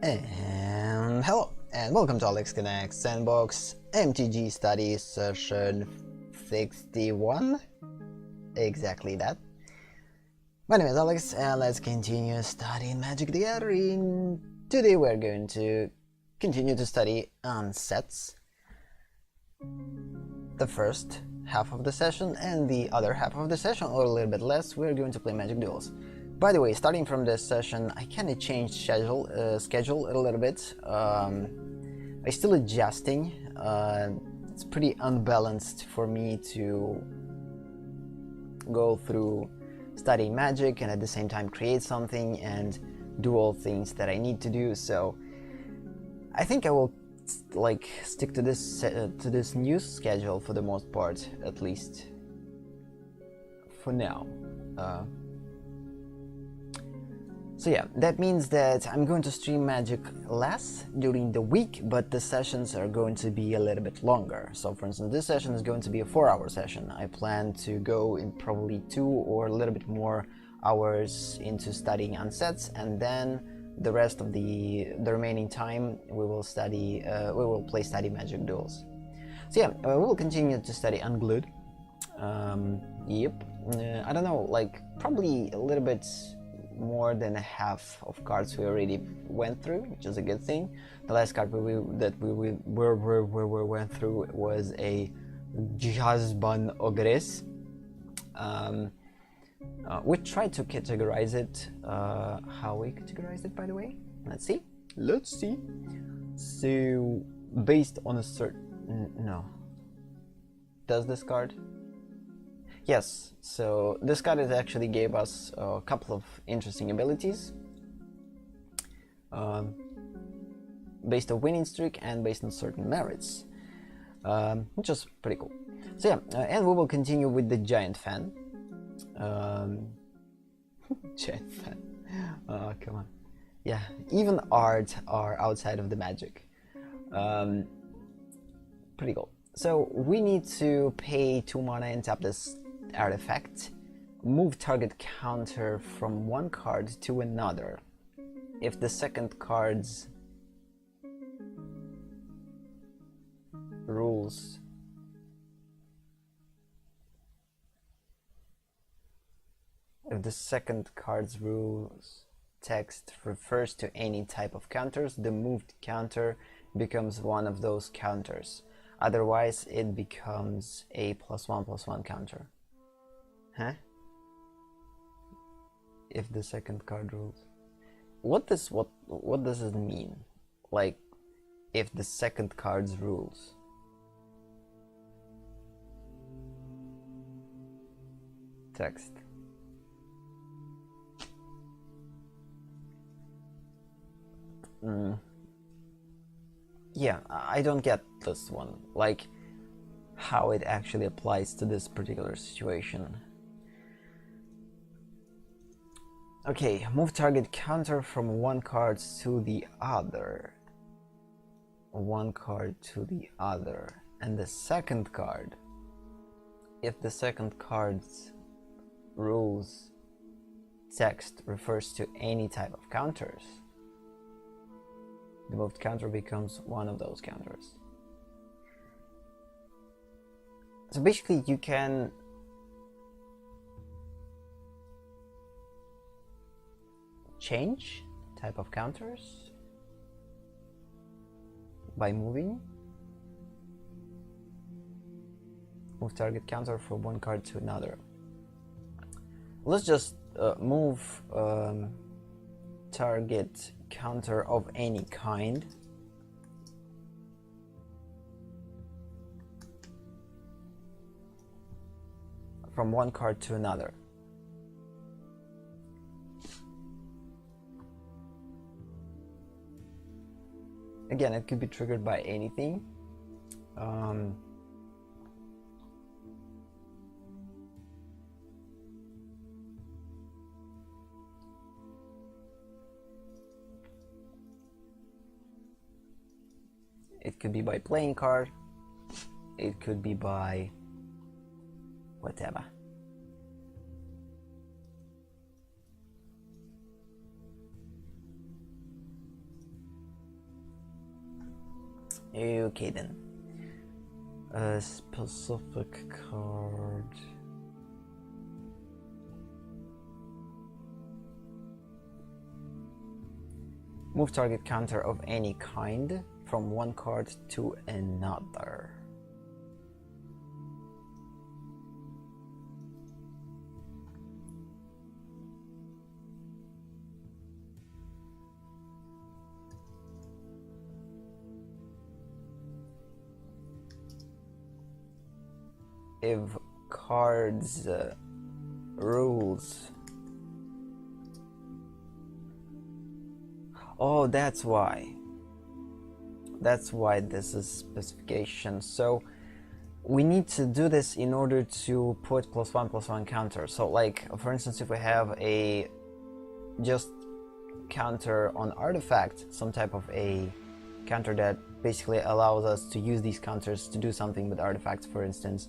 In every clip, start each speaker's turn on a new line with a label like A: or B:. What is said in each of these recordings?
A: And hello, and welcome to AleksTabletops Sandbox MTG Study session 61. Exactly that. My name is Alex, and let's continue studying Magic the Gathering. Today we're going to continue to study sets. The first half of the session, and the other half of the session, or a little bit less, we're going to play Magic Duels. By the way, starting from this session, I kind of changed schedule a little bit. I'm still adjusting. It's pretty unbalanced for me to go through studying Magic and at the same time create something and do all things that I need to do. So I think I will stick to this new schedule for the most part, at least for now. So yeah, that means that I'm going to stream Magic less during the week, but the sessions are going to be a little bit longer. So for instance, this session is going to be a 4-hour session. I plan to go in probably 2 or a little bit more hours into studying on sets, and then the rest of the remaining time we will play study Magic Duels. So yeah, we will continue to study Unglued. Yep, I don't know, probably a little bit more than half of cards we already went through, which is a good thing. The last card we went through was a Jazban Ogress. We tried to categorize it. How we categorize it, by the way? Let's see. Let's see. So, based on a certain... No. Does this card? Yes, so this card actually gave us a couple of interesting abilities. Based on winning streak and based on certain merits. Which is pretty cool. So yeah, and we will continue with the Giant Fan. Giant Fan. Oh, come on. Yeah, even art are outside of the magic. Pretty cool. So we need to pay 2 mana and tap this artifact. Move target counter from one card to another. If the second card's rules text refers to any type of counters, the moved counter becomes one of those counters. Otherwise, it becomes a +1/+1 counter. Huh? If the second card rules. What does it mean? Like, if the second card's rules. Text. Yeah, I don't get this one, like how it actually applies to this particular situation. Okay, move target counter from one card to the other. One card to the other. And the second card, if the second card's rules text refers to any type of counters, the moved counter becomes one of those counters. So basically you can change type of counters by moving. Move target counter from one card to another. Let's just move target counter of any kind from one card to another. Again, it could be triggered by anything. It could be by playing card. It could be by whatever. Okay then. A specific card. Move target counter of any kind from one card to another. If cards rules. Oh, that's why. That's why this is specification. So we need to do this in order to put +1/+1 counter. So like, for instance, if we have a just counter on artifact, some type of a counter that basically allows us to use these counters to do something with artifacts, for instance,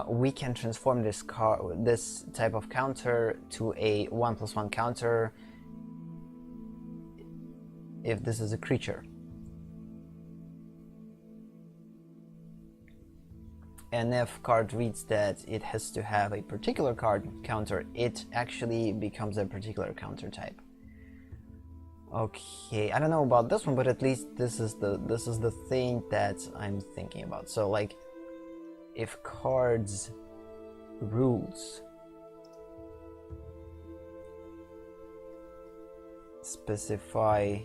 A: we can transform this type of counter to a 1/+1 counter if this is a creature. And if card reads that it has to have a particular card counter, it actually becomes a particular counter type. Okay, I don't know about this one, but at least this is the thing that I'm thinking about. So like, if cards rules specify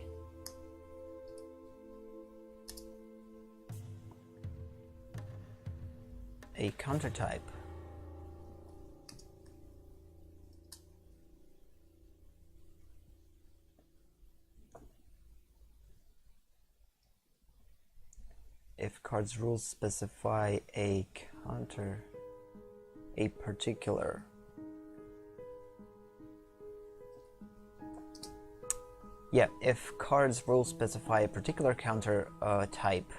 A: a counter type. If cards rules specify a counter, a particular if cards rules specify a particular counter type,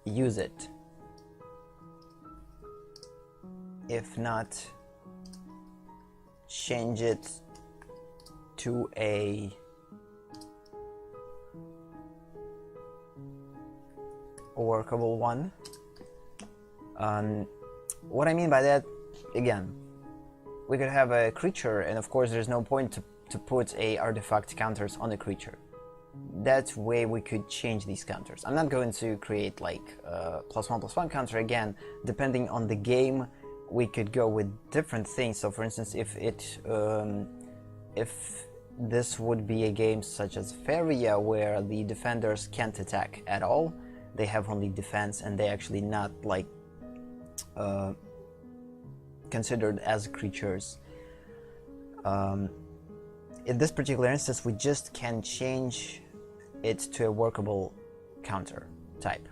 A: use it. If not, change it to a workable one. What I mean by that, again, we could have a creature, and of course there's no point to put a artifact counters on a creature. That way we could change these counters. I'm not going to create like a +1/+1 counter again. Depending on the game, we could go with different things. So for instance, if this would be a game such as Feria, where the defenders can't attack at all, they have only defense, and they actually not like considered as creatures. In this particular instance, we just can change it to a workable counter type.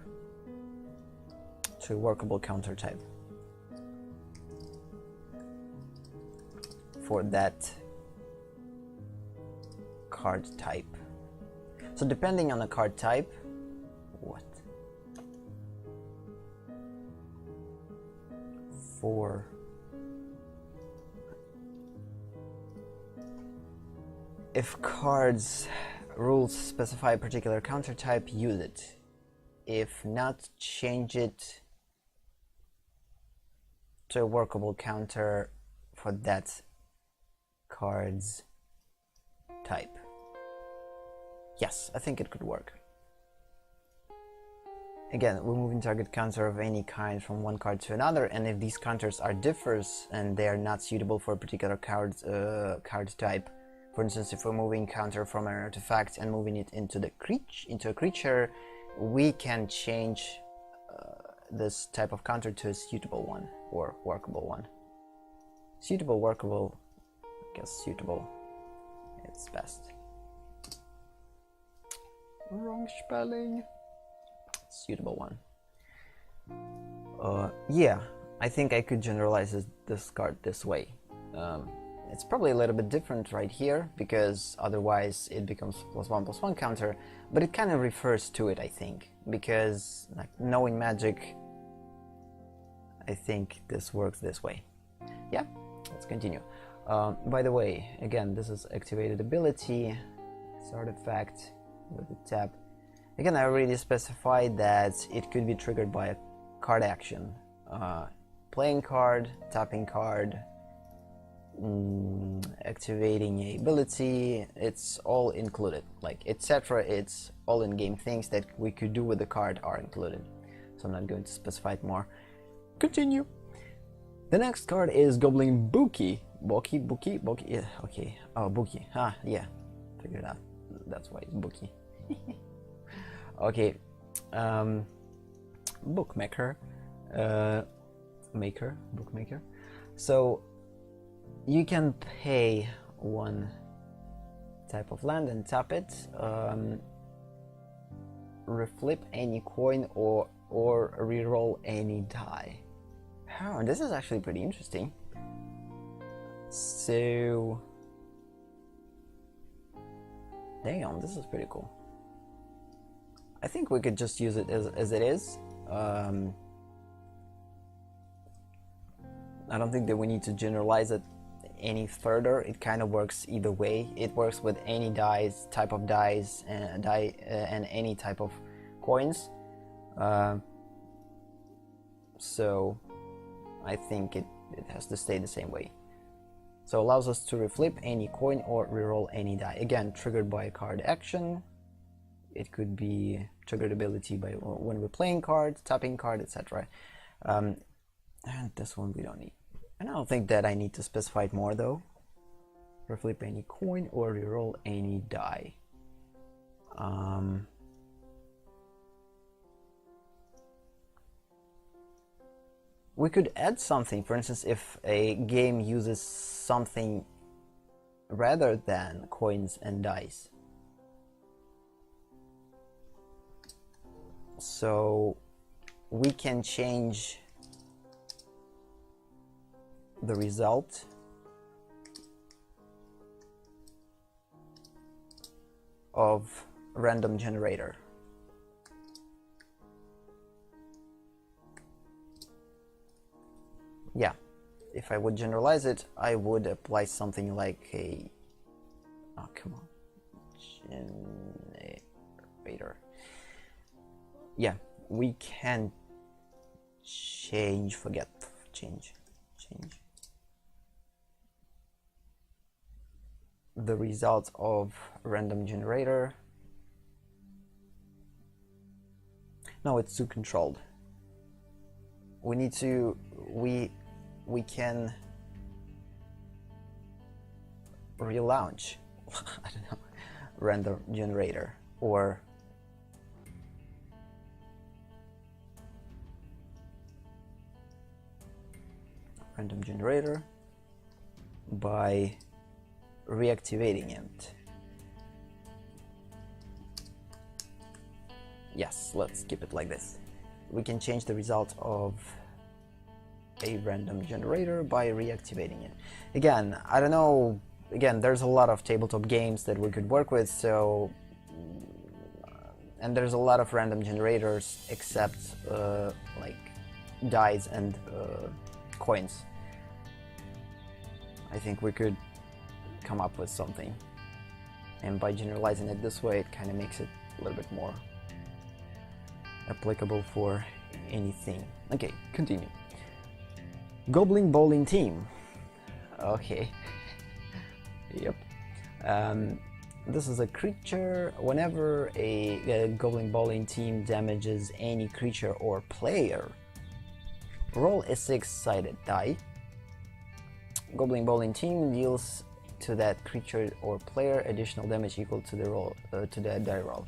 A: For that card type. So depending on the card type, if cards rules specify a particular counter type, use it. If not, change it to a workable counter for that card's type. Yes, I think it could work. Again, removing target counter of any kind from one card to another, and if these counters are differs and they are not suitable for a particular card type, for instance, if we're moving counter from an artifact and moving it into a creature, we can change this type of counter to a suitable one or workable one. Suitable, workable, I guess suitable, it's best. Wrong spelling. Suitable one. Yeah, I think I could generalize this card this way. It's probably a little bit different right here, because otherwise it becomes +1/+1 counter, but it kind of refers to it, I think, because like knowing Magic, I think this works this way. Yeah, let's continue. By the way, again, this is activated ability. It's artifact with the tap. Again, I already specified that it could be triggered by a card action. Playing card, tapping card, activating a ability, it's all included. Like, etc., it's all in-game things that we could do with the card are included. So I'm not going to specify it more. Continue. The next card is Goblin Buki. Buki, yeah, okay. Oh, Buki. Ah, yeah. Figured out. That's why it's Buki. Okay. Bookmaker. Bookmaker. So you can pay one type of land and tap it. Reflip any coin or reroll any die. Oh, this is actually pretty interesting. So, damn, this is pretty cool. I think we could just use it as it is. I don't think that we need to generalize it any further. It kind of works either way. It works with any dice, type of dice, and any type of coins. So I think it has to stay the same way. So allows us to reflip any coin or reroll any die. Again, triggered by a card action. It could be triggered ability by when we're playing cards, tapping card, etc. And this one we don't need. And I don't think that I need to specify it more though. Flip any coin or reroll any die. We could add something, for instance, if a game uses something rather than coins and dice. So we can change the result of random generator. Yeah, if I would generalize it, I would apply something like a, oh come on, generator. Yeah, we can change the result of random generator. No, it's too controlled. We need to, we can relaunch I don't know, random generator, or random generator by reactivating it. Yes, let's keep it like this. We can change the result of a random generator by reactivating it. Again, I don't know, again, there's a lot of tabletop games that we could work with, so and there's a lot of random generators except like dice and coins. I think we could come up with something, and by generalizing it this way, it kind of makes it a little bit more applicable for anything. Okay, continue. Goblin bowling team. Okay. Yep. This is a creature. Whenever a goblin bowling team damages any creature or player, roll a 6-sided die. Goblin bowling team deals to that creature or player additional damage equal to the roll to the die roll.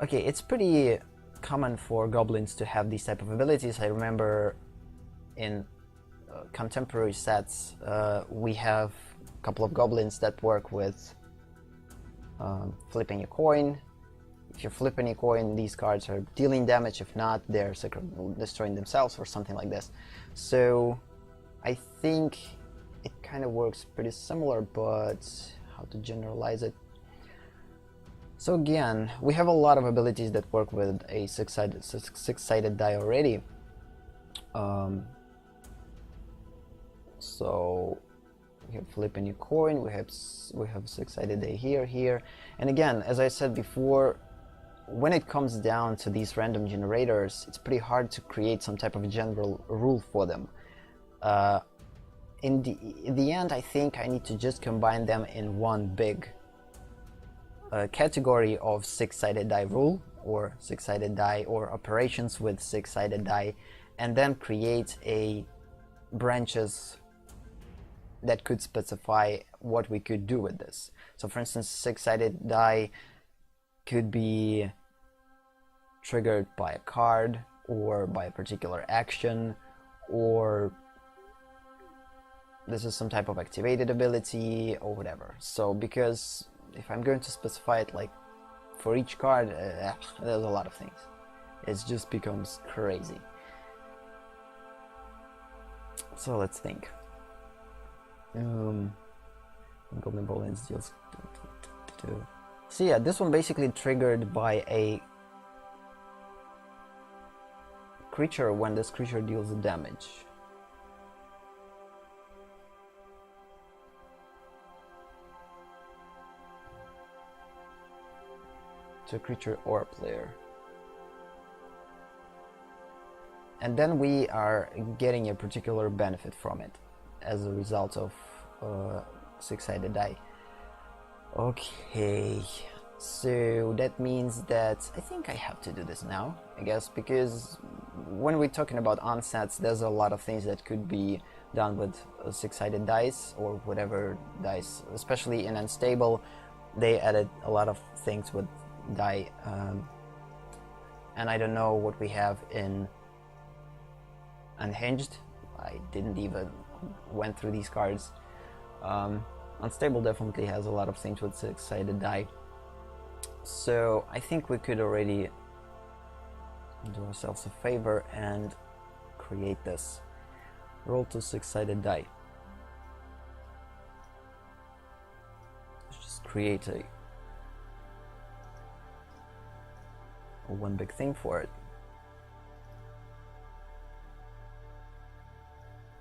A: Okay, it's pretty common for goblins to have these type of abilities. I remember in contemporary sets we have a couple of goblins that work with flipping a coin. If you're flipping a coin, these cards are dealing damage. If not, they're destroying themselves or something like this. So I think it kind of works pretty similar, but how to generalize it? So again, we have a lot of abilities that work with a six-sided die already. So we have flipping a coin, we have six-sided die here, and again, as I said before, when it comes down to these random generators, it's pretty hard to create some type of general rule for them. In the end, I think I need to just combine them in one big category of six-sided die rule, or six-sided die, or operations with six-sided die, and then create a branches that could specify what we could do with this. So for instance, six-sided die could be triggered by a card or by a particular action, or this is some type of activated ability or whatever. So because if I'm going to specify it like for each card, there's a lot of things. It just becomes crazy. So let's think. Goblin bowling deals. So yeah, this one basically triggered by a creature when this creature deals damage. To a creature or a player. And then we are getting a particular benefit from it as a result of six-sided die. Okay, So that means that I think I have to do this now, I guess, because when we're talking about onsets, there's a lot of things that could be done with six-sided dice or whatever dice, especially in Unstable. They added a lot of things with die, and I don't know what we have in Unhinged. I didn't even went through these cards. Unstable definitely has a lot of things with six-sided die. So I think we could already do ourselves a favor and create this. Roll 2 six-sided die. Let's just create a one big thing for it.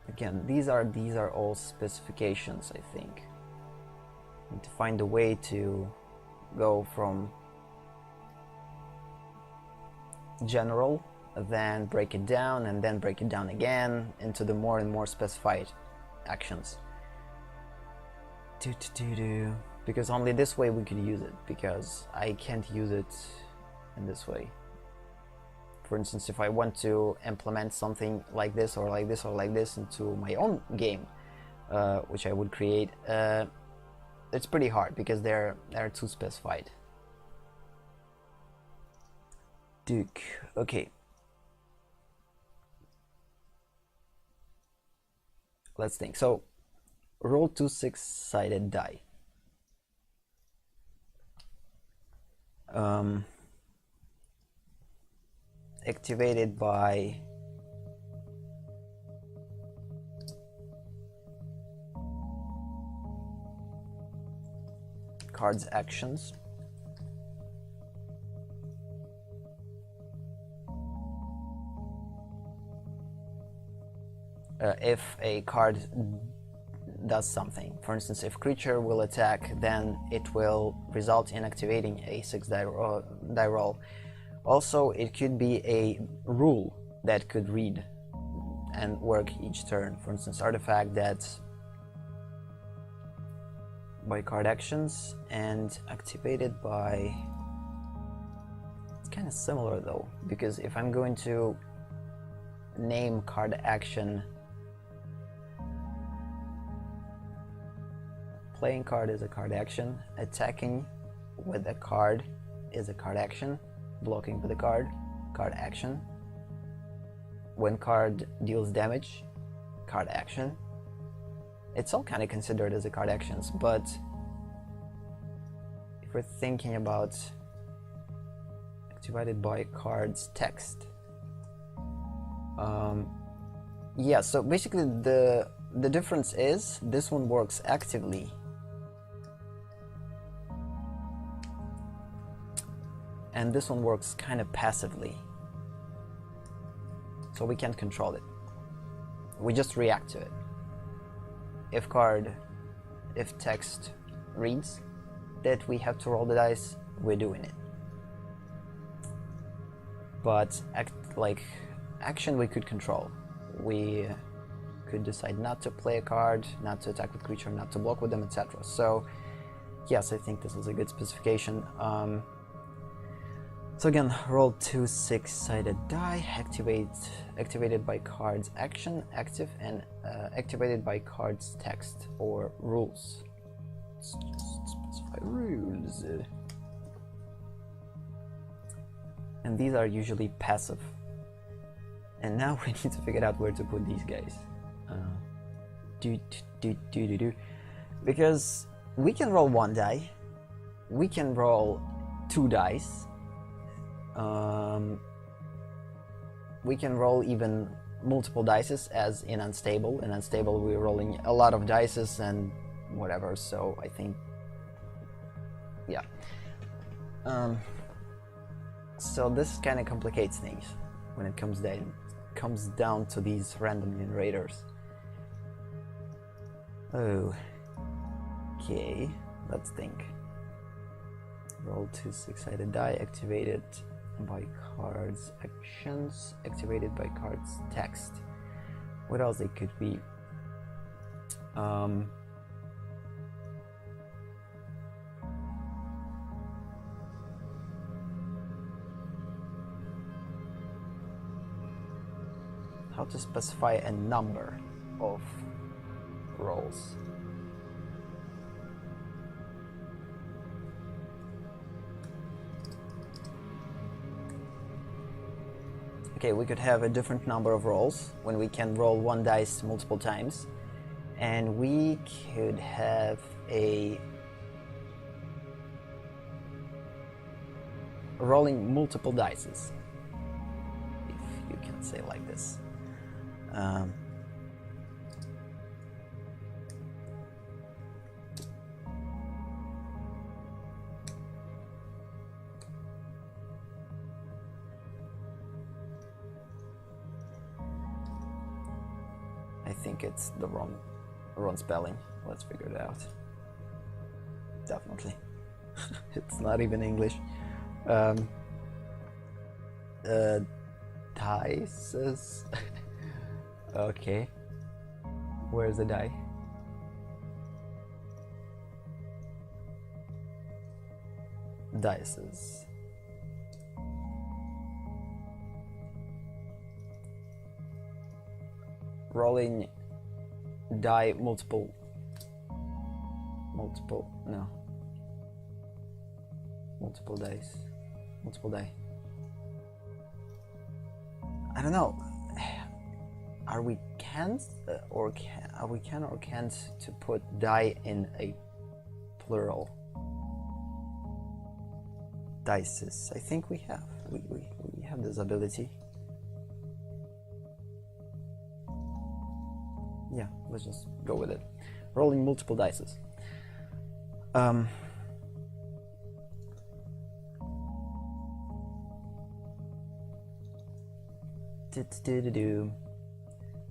A: Again, these are all specifications, I think. Need to find a way to go from general, then break it down, and then break it down again into the more and more specified actions. Because only this way we could use it, because I can't use it in this way. For instance, if I want to implement something like this or like this or like this into my own game, which I would create, it's pretty hard because they're too specified. Duke. Okay. Let's think. So, roll 2 six-sided die. Activated by cards actions. If a card does something. For instance, if creature will attack, then it will result in activating a 6 die roll. Also, it could be a rule that could read and work each turn. For instance, artifact that's by card actions and activated by... It's kind of similar though, because if I'm going to name card action, playing card is a card action, attacking with a card is a card action, blocking with a card action. When card deals damage, card action. It's all kind of considered as a card actions, but if we're thinking about activated by cards text, yeah, so basically the difference is this one works actively and this one works kind of passively, so we can't control it, we just react to it. If text reads that we have to roll the dice, we're doing it. But action we could control. We could decide not to play a card, not to attack with creature, not to block with them, etc. So yes, I think this is a good specification. So again, roll 2 six-sided die, activated by cards action, active, and activated by cards text or rules. Let's just specify rules. And these are usually passive. And now we need to figure out where to put these guys. Because we can roll 1 die, we can roll 2 dice, we can roll even multiple dices as in Unstable. In Unstable we're rolling a lot of dices and whatever, so I think, yeah. So this kind of complicates things when it comes down to these random generators. Oh, okay, let's think. Roll 2 six-sided die, activated by cards actions, activated by cards text. What else it could be? how to specify a number of rolls. Okay, we could have a different number of rolls when we can roll one dice multiple times, and we could have a rolling multiple dices, if you can say like this. I think it's the wrong spelling. Let's figure it out. Definitely. It's not even English. Dices. Okay. Where's the die? Dices. Rolling die multiple dice. Multiple die. I don't know. Are we can't or can't to put die in a plural? Dices. I think we have. We have this ability. Yeah, let's just go with it. Rolling multiple dices.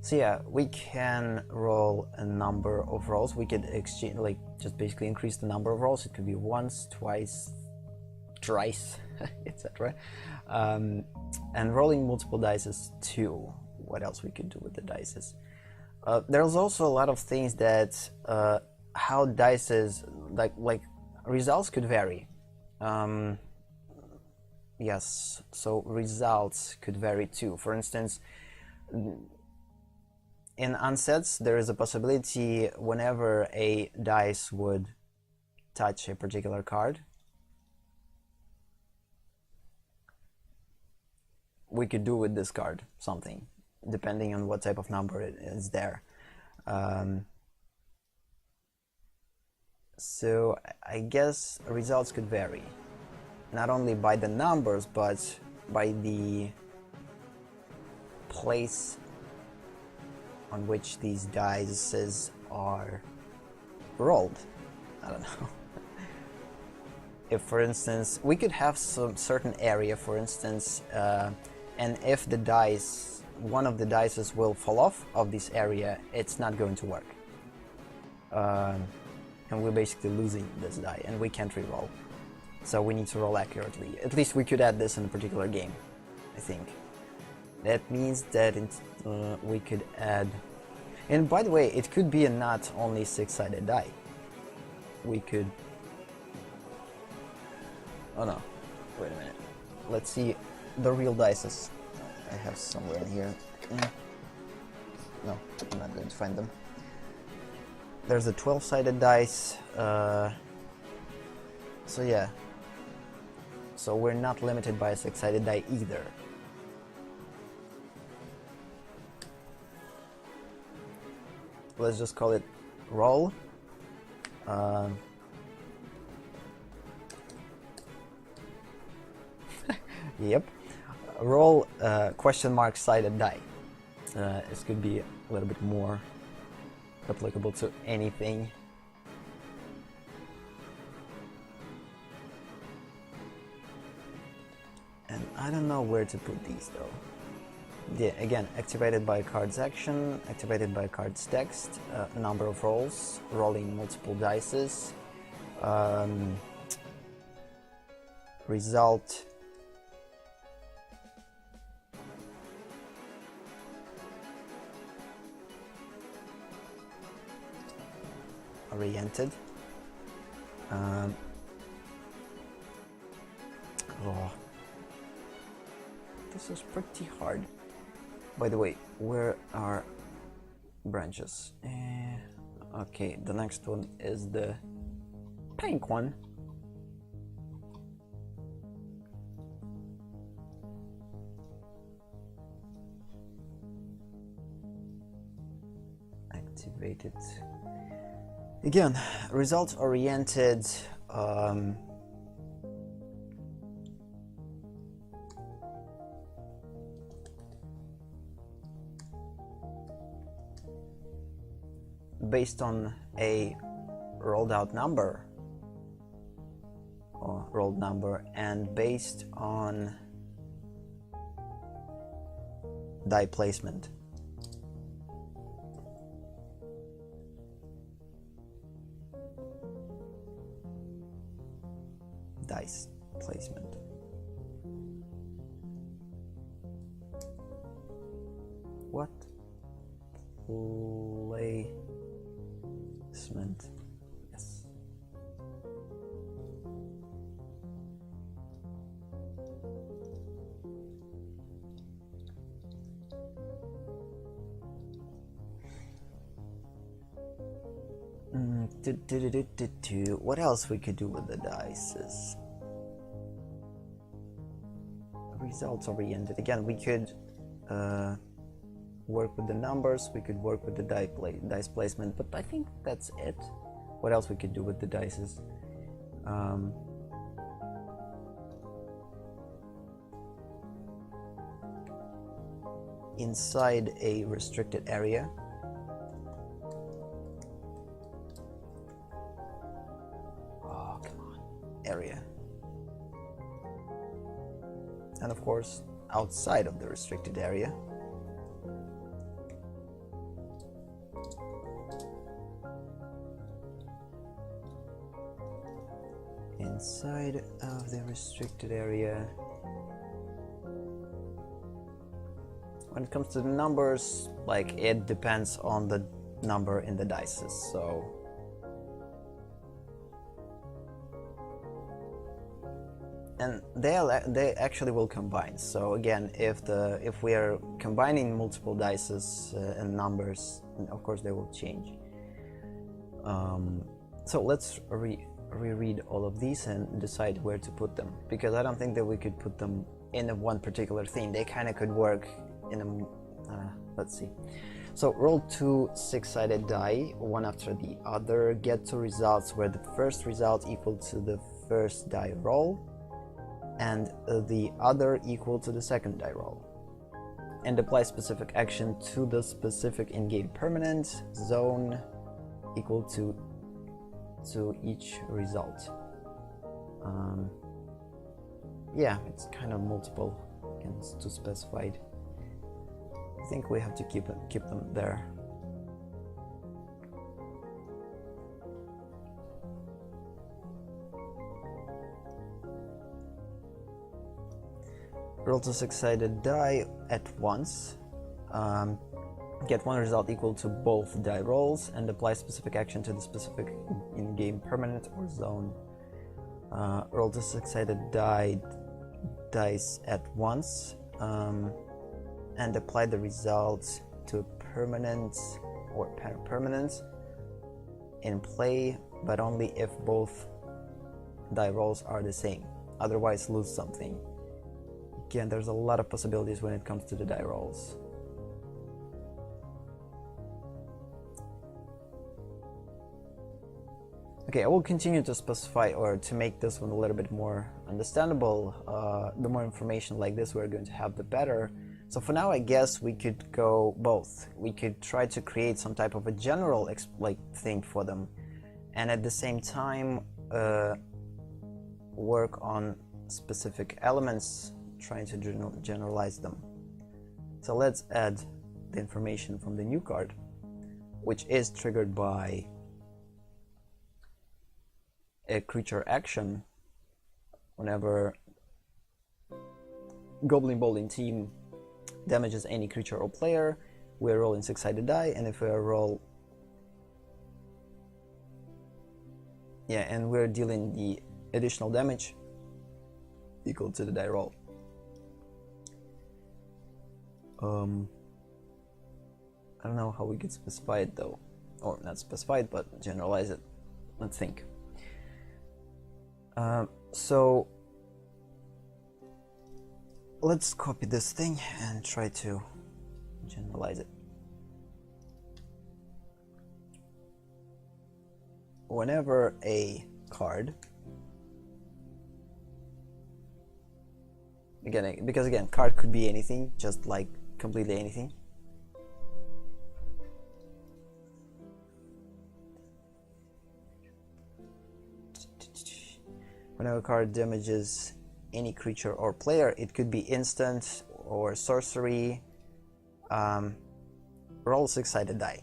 A: So yeah, we can roll a number of rolls. We could exchange, like, just basically increase the number of rolls. It could be once, twice, thrice, etc. And rolling multiple dices too. What else we could do with the dices? There's also a lot of things that how dices, like results could vary. Yes, so results could vary too. For instance, in unsets, there is a possibility whenever a dice would touch a particular card, we could do with this card something, depending on what type of number it is there. So I guess results could vary, not only by the numbers, but by the place on which these dice are rolled. I don't know. If, for instance, we could have some certain area, for instance, and if the dice, one of the dices will fall off of this area, it's not going to work. And we're basically losing this die, and we can't re-roll. So we need to roll accurately. At least we could add this in a particular game, I think. That means that we could add... And by the way, it could be a not only six-sided die. We could... Oh no, wait a minute. Let's see the real dices. I have somewhere in here. No, I'm not going to find them. There's a 12-sided dice. So yeah. So we're not limited by a six-sided die either. Let's just call it roll. Yep. Roll question mark sided die. This could be a little bit more applicable to anything. And I don't know where to put these though. Yeah, again, activated by a card's action, activated by a card's text, number of rolls, rolling multiple dices, result, oriented, oh, this is pretty hard. By the way, where are branches? Okay, the next one is the pink one. Activate it. Again, results oriented. Based on a rolled out number or rolled number, and based on die placement. Dice placement. What? Placement. Yes. What else we could do with the dice? Results oriented. Again, we could work with the numbers, we could work with the dice placement, but I think that's it. What else we could do with the dices? Inside a restricted area. Oh, come on. Area. And of course, outside of the restricted area. Inside of the restricted area. When it comes to the numbers, like, it depends on the number in the dices, so and they actually will combine. So again, if we are combining multiple dices and numbers, of course they will change. So let's reread all of these and decide where to put them, because I don't think that we could put them in one particular thing. They kind of could work in a let's see. So roll 2 6-sided die, one after the other. Get 2 results where the first result equal to the first die roll and the other equal to the second die roll, and apply specific action to the specific in-game permanent zone equal to each result. Yeah, it's kind of multiple, and it's too specified. I think we have to keep them there. Roll 2 6-sided die at once. Get 1 result equal to both die rolls and apply specific action to the specific in-game permanent or zone. Roll 2 6-sided dice at once and apply the results to permanent or permanent in play, but only if both die rolls are the same. Otherwise, lose something. Again, there's a lot of possibilities when it comes to the die rolls. Okay, I will continue to specify or to make this one a little bit more understandable. The more information like this we're going to have, the better. So for now, I guess we could go both. We could try to create some type of a general thing for them, and at the same time work on specific elements, trying to generalize them. So let's add the information from the new card, which is triggered by a creature action. Whenever Goblin Bowling team damages any creature or player, we're rolling 6-sided die, and if we roll, and we're dealing the additional damage equal to the die roll. I don't know how we could specify it though, or not specify it, but generalize it. Let's think. So let's copy this thing and try to generalize it. Whenever a card, because again, card could be anything, just like completely anything. Whenever a card damages any creature or player, it could be instant or sorcery. Roll a 6-sided die.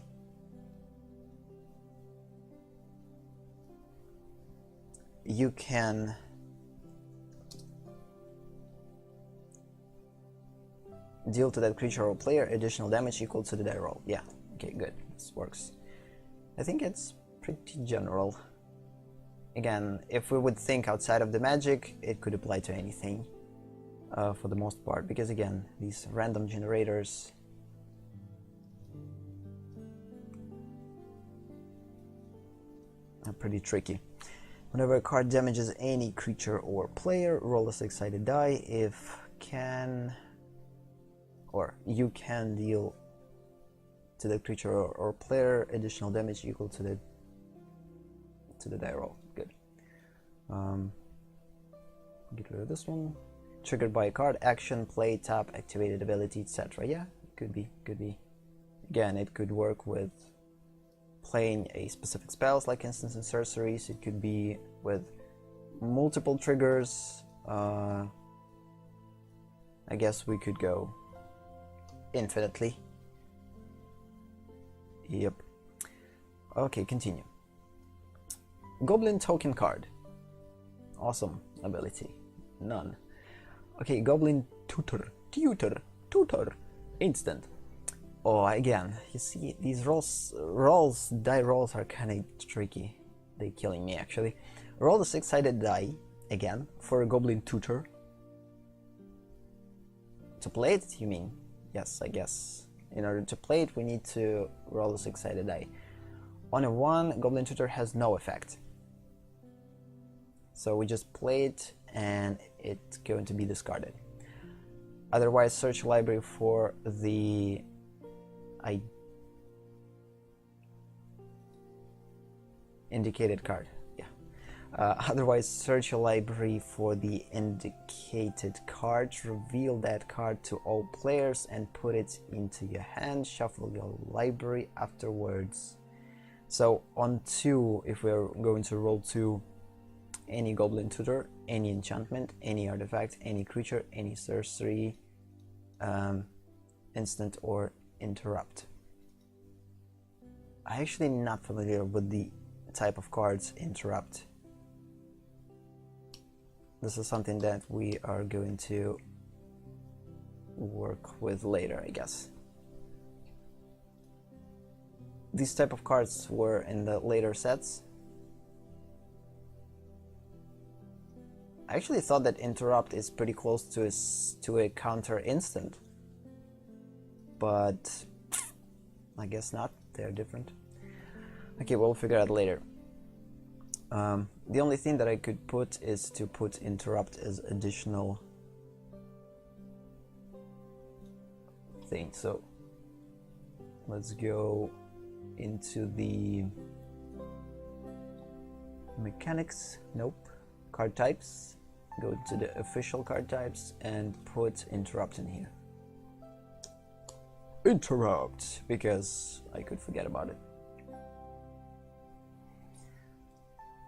A: You can deal to that creature or player additional damage equal to the die roll. Yeah, okay, good. This works. I think it's pretty general. Again, if we would think outside of the magic, it could apply to anything for the most part, because again, these random generators are pretty tricky. Whenever a card damages any creature or player, roll a 6-sided die. If you can deal to the creature or player additional damage equal to the die roll. Good. Get rid of this one. Triggered by a card, action, play, tap, activated ability, etc. Yeah, could be. Again, it could work with playing a specific spells like instants and sorceries. It could be with multiple triggers. I guess we could go infinitely. Yep. Okay, continue. Goblin token card. Awesome ability. None. Okay, Goblin tutor. Instant. Oh, again, you see, these die rolls are kind of tricky. They're killing me, actually. Roll a 6-sided die, again, for a Goblin tutor. To play it, you mean? Yes, I guess. In order to play it, we need to roll a 6-sided die. On a 1, Goblin tutor has no effect. So we just play it, and it's going to be discarded. Otherwise, search your library for the indicated card. Yeah. Otherwise, search your library for the indicated card, reveal that card to all players, and put it into your hand. Shuffle your library afterwards. So on 2, if we're going to roll 2, any Goblin tutor, any enchantment, any artifact, any creature, any sorcery, instant or interrupt. I'm actually not familiar with the type of cards interrupt. This is something that we are going to work with later, I guess. These type of cards were in the later sets. I actually thought that interrupt is pretty close to a counter instant, but I guess not. They're different. Okay, we'll figure out later. The only thing that I could put is to put interrupt as additional thing. So let's go into the mechanics. Nope. Card types. Go to the official card types and put interrupt in here. Interrupt, because I could forget about it.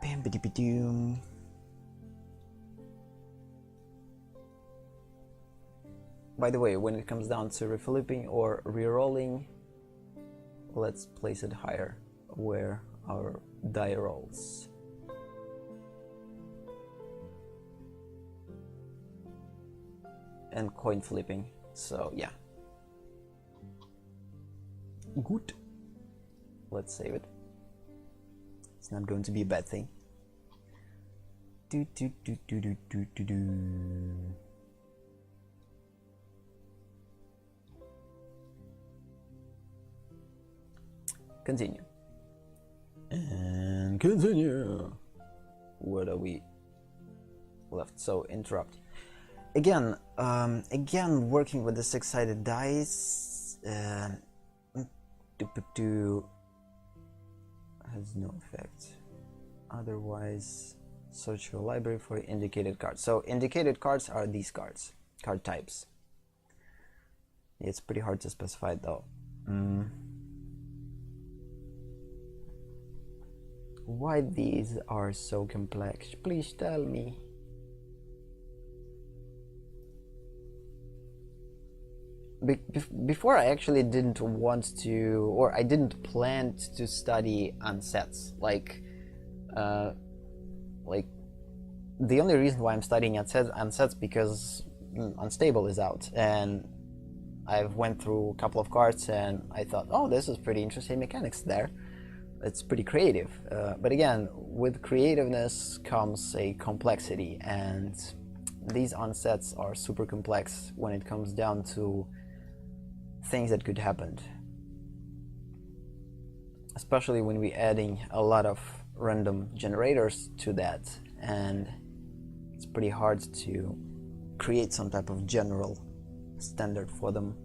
A: Bam, bidi, doom. By the way, when it comes down to reflipping or rerolling, let's place it higher where our die rolls. And coin flipping, so yeah. Good. Let's save it. It's not going to be a bad thing. Do do do do do do do do. continue. And continue. What are we left? So interrupt. Again, working with the six-sided dice has no effect. Otherwise, search your library for indicated cards. So indicated cards are these cards, card types. It's pretty hard to specify though. Why these are so complex? Please tell me. Before I actually didn't want to, or I didn't plan to study on sets. Like the only reason why I'm studying on sets because Unstable is out, and I've went through a couple of cards and I thought, oh, this is pretty interesting mechanics there. It's pretty creative, but again, with creativeness comes a complexity, and these onsets are super complex when it comes down to things that could happen, especially when we're adding a lot of random generators to that, and it's pretty hard to create some type of general standard for them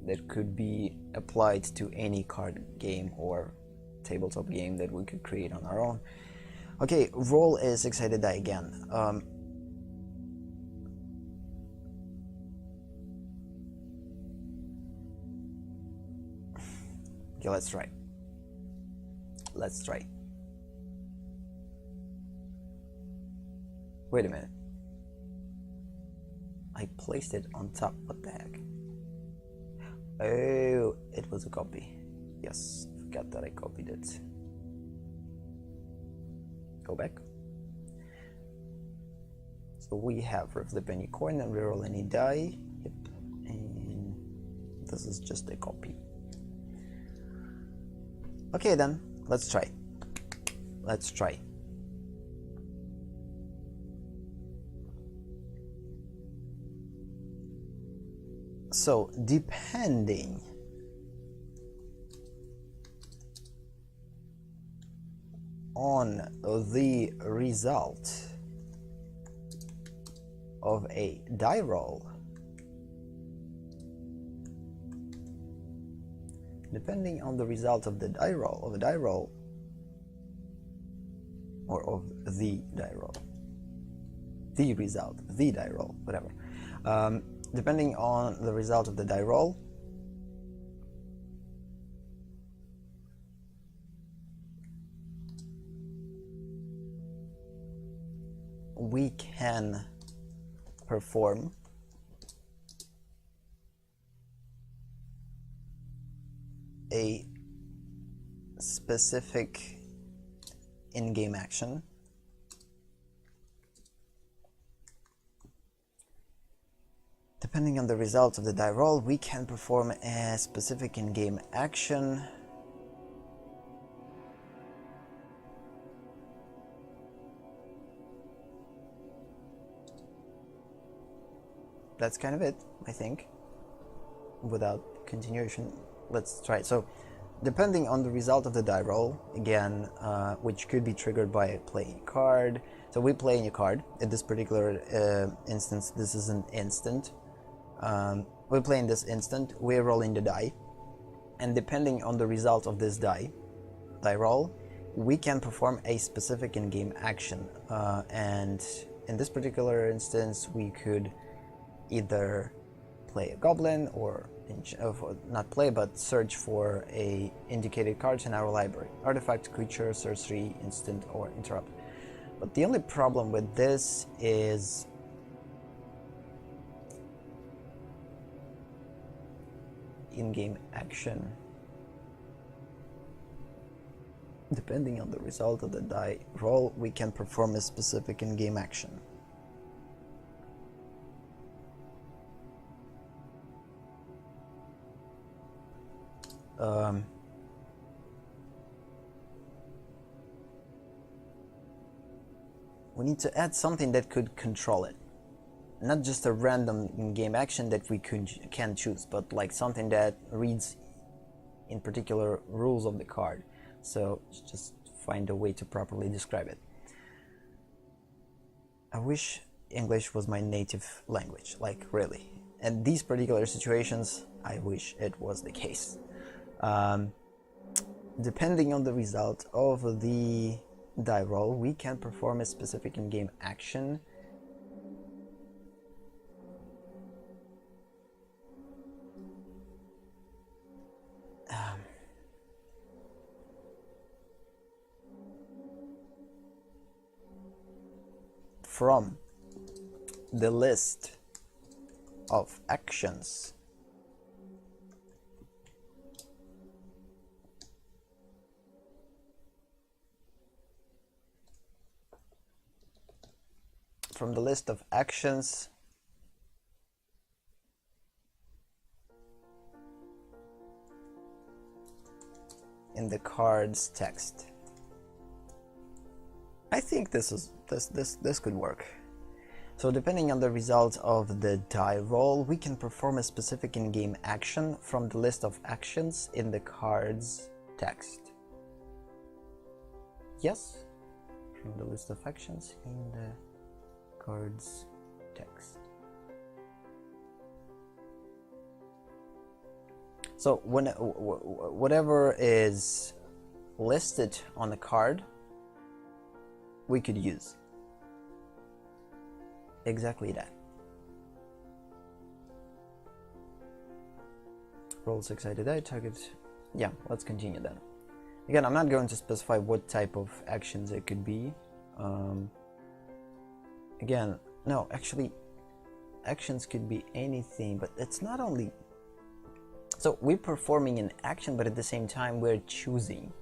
A: that could be applied to any card game or tabletop game that we could create on our own. Okay, roll a six-sided die again. Okay, let's try. Wait a minute. I placed it on top. What the heck? Oh, it was a copy. Yes, forgot that I copied it. Go back. So we have flip any coin and reroll any die. Yep. And this is just a copy. Okay then, let's try. So, depending on the result of a die roll, depending on the result of the die roll, or of the die roll, the result, the die roll, whatever. Depending on the result of the die roll, we can perform a specific in-game action depending on the results of the die roll, we can perform a specific in-game action that's kind of it, I think, without continuation. Let's try it. So depending on the result of the die roll, again, which could be triggered by playing a card. So we play a card. In this particular instance, this is an instant. We play in this instant, we're rolling the die, and depending on the result of this die roll, we can perform a specific in-game action. And in this particular instance, we could either play a goblin or not play, but search for a indicated cards in our library. Artifact, creature, sorcery, instant, or interrupt. But the only problem with this is in-game action. Depending on the result of the die roll, we can perform a specific in-game action. We need to add something that could control it. Not just a random in-game action that we can choose, but like something that reads in particular rules of the card. So just find a way to properly describe it. I wish English was my native language, like really. And these particular situations, I wish it was the case. Depending on the result of the die roll, we can perform a specific in-game action. From the list of actions in the card's text. I think this could work. So depending on the result of the die roll, we can perform a specific in-game action from the list of actions in the card's text. Yes, from the list of actions in the card's text. So whatever is listed on the card, we could use. Exactly that. Roll 6-sided die, target. Yeah, let's continue then. Again, I'm not going to specify what type of actions it could be. Again, no, actually, actions could be anything, but it's not only. So we're performing an action, but at the same time, we're choosing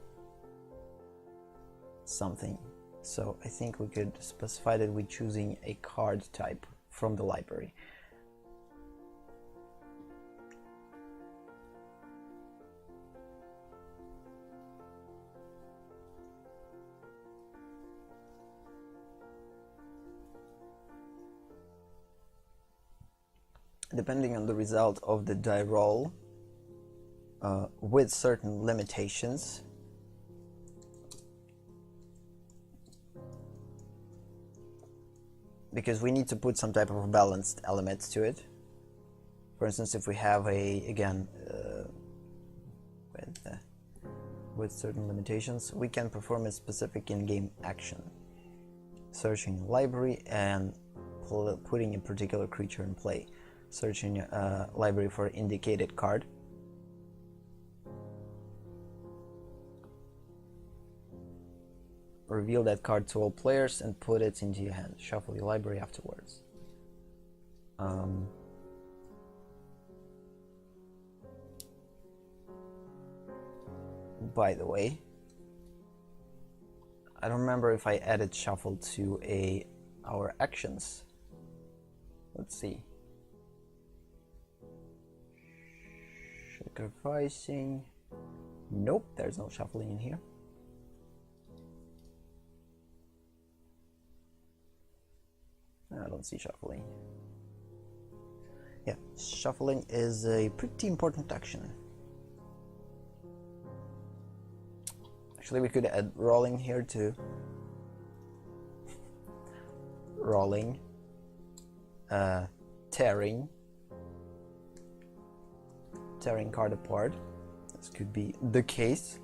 A: something. So I think we could specify that we're choosing a card type from the library. Depending on the result of the die roll, with certain limitations, because we need to put some type of balanced elements to it. For instance, if we have with certain limitations, we can perform a specific in-game action, searching a library and putting a particular creature in play, searching a library for indicated card, reveal that card to all players and put it into your hand. Shuffle your library afterwards. By the way, I don't remember if I added shuffle to our actions. Let's see. Sacrificing. Nope, there's no shuffling in here. I don't see shuffling. Yeah, shuffling is a pretty important action. Actually, we could add rolling here too. Rolling, tearing card apart. This could be the case.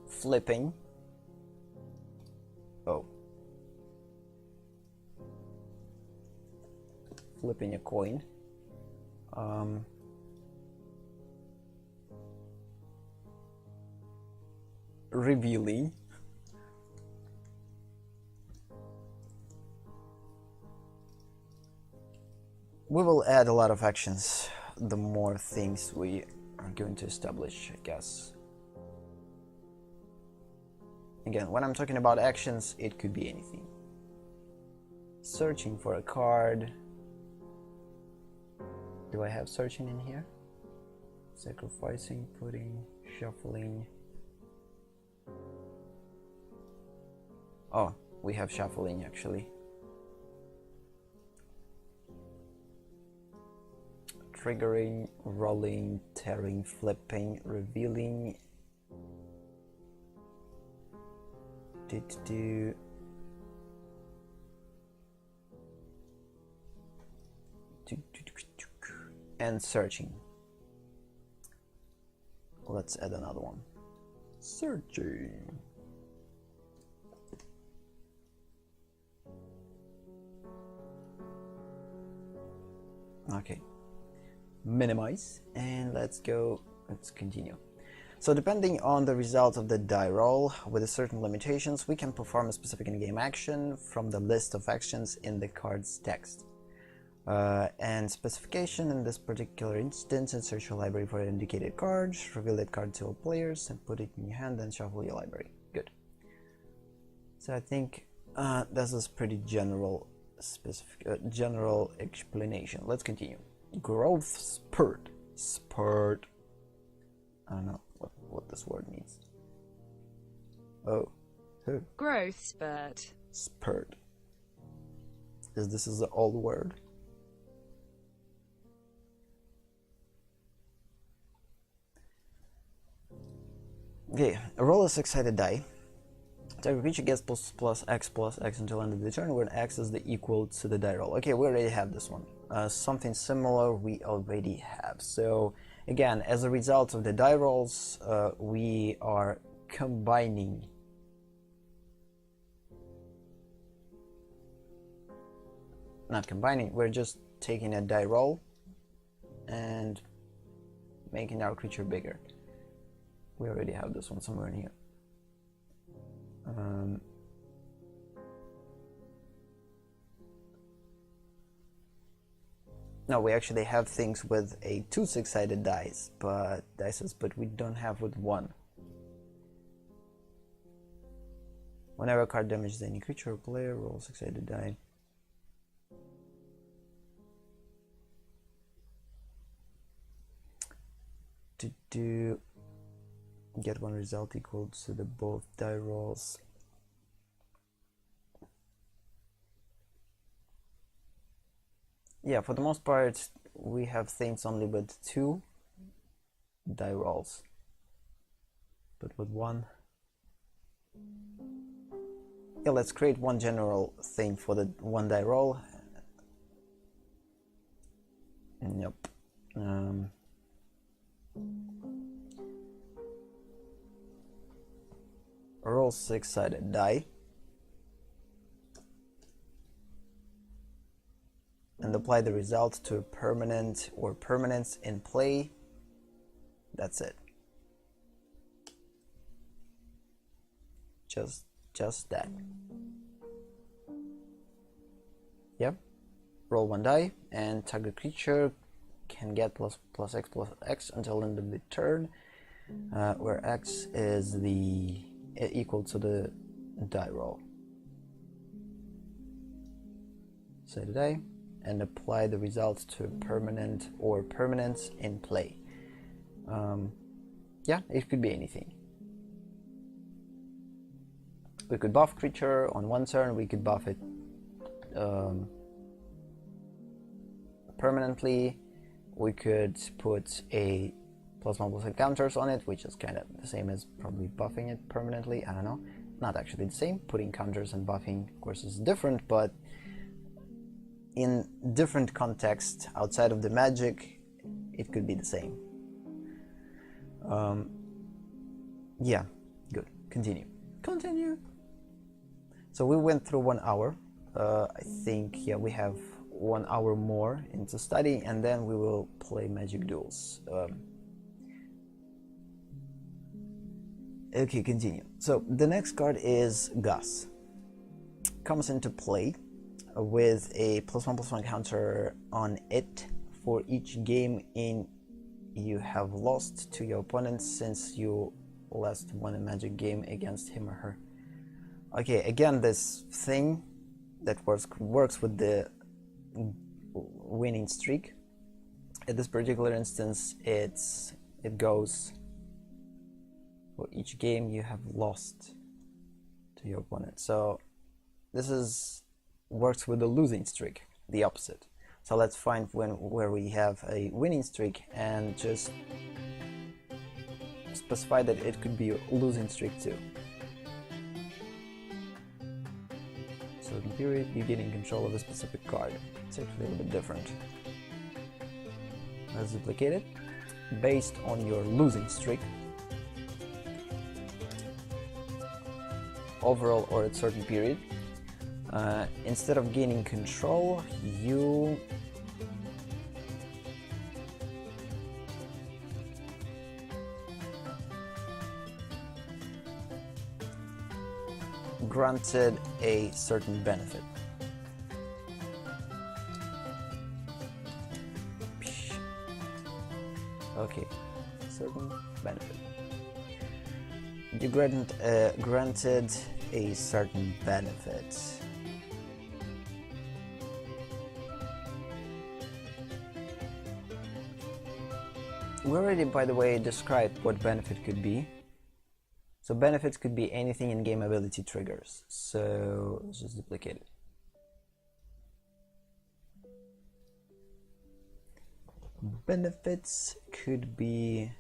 A: Flipping. Oh. Flipping a coin. Revealing. We will add a lot of actions the more things we are going to establish, I guess. Again, when I'm talking about actions, it could be anything. Searching for a card. Do I have searching in here? Sacrificing, putting, shuffling. Oh, we have shuffling actually. triggering, rolling, tearing, flipping, revealing. And searching. Let's add another one. Searching. Okay, minimize, and let's continue. So depending on the result of the die roll, with certain limitations, we can perform a specific in-game action from the list of actions in the card's text. And specification in this particular instance, insert your library for indicated cards, reveal that card to all players, and put it in your hand, and shuffle your library. Good. So I think this is pretty general explanation. Let's continue. Growth spurt. Spurt. I don't know what this word means. Oh.
B: Growth spurt.
A: Spurt. This is the old word? Okay, roll a six-sided die. Target creature gets plus X until end of the turn, where X is the equal to the die roll. Okay, we already have this one. Something similar we already have. So again, as a result of the die rolls, we are combining. Not combining, we're just taking a die roll and making our creature bigger. We already have this one somewhere in here. No, we actually have things with a two six-sided dice, but we don't have with one. Whenever a card damages any creature or player, roll six-sided die. To get one result equal to the both die rolls. Yeah, for the most part, we have things only with two die rolls, but with one. Yeah, let's create one general thing for the one die roll. Yep. Roll six-sided die and apply the result to a permanent or permanents in play. That's it. Just that. Yep. Roll one die, and target creature can get plus X until end of the turn, where X is the equal to the die roll. Set a die and apply the results to a permanent or permanents in play. Yeah, it could be anything. We could buff creature on one turn, we could buff it permanently. We could put a +1/+1 counters on it, which is kind of the same as probably buffing it permanently. I don't know. Not actually the same. Putting counters and buffing, of course, is different, but in different context outside of the magic, it could be the same. Yeah, good. Continue. So we went through 1 hour. I think, yeah, we have 1 hour more into study, and then we will play Magic Duels. Okay, continue. So the next card is Gus. Comes into play with a +1/+1 counter on it for each game you have lost to your opponent since you last won a Magic game against him or her. Okay, again, this thing that works with the winning streak. At this particular instance, it goes for each game you have lost to your opponent. So this works with the losing streak, the opposite. So let's find where we have a winning streak and just specify that it could be a losing streak too. Certain period, you get in control of a specific card. It's actually a little bit different. Let's duplicate it. Based on your losing streak, overall or at certain period, instead of gaining control, you granted a certain benefit. Okay, certain benefit. You granted a certain benefit. We already, by the way, described what benefit could be. So benefits could be anything in-game ability triggers. So let's just duplicate it. Benefits could be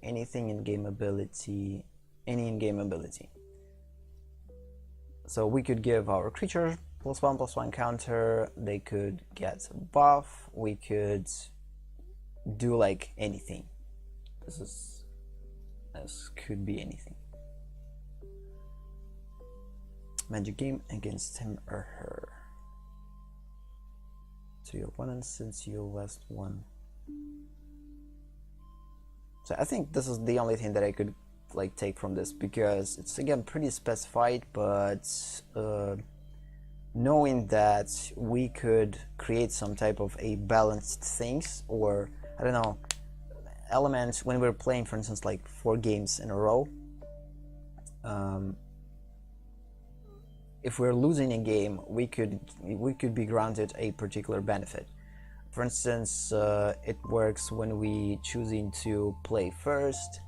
A: anything in-game ability, any in-game ability. So we could give our creature +1/+1 counter, they could get a buff, we could do like anything. This could be anything. Magic game against him or her. To your opponent since you last won. So I think this is the only thing that I could like take from this, because it's again pretty specified, but knowing that we could create some type of a balanced things, or I don't know, elements when we're playing, for instance, like 4 games in a row. If we're losing a game, we could be granted a particular benefit. For instance, it works when we choosing to play first.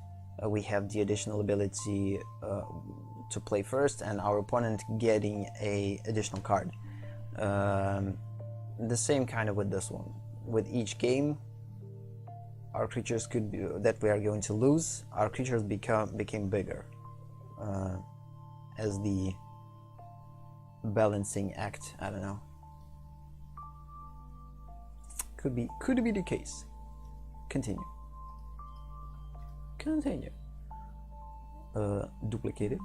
A: We have the additional ability to play first, and our opponent getting a additional card. The same kind of with this one. With each game, our creatures could be, that we are going to lose, our creatures became bigger as the balancing act. I don't know. Could be the case. Continue. Duplicate it.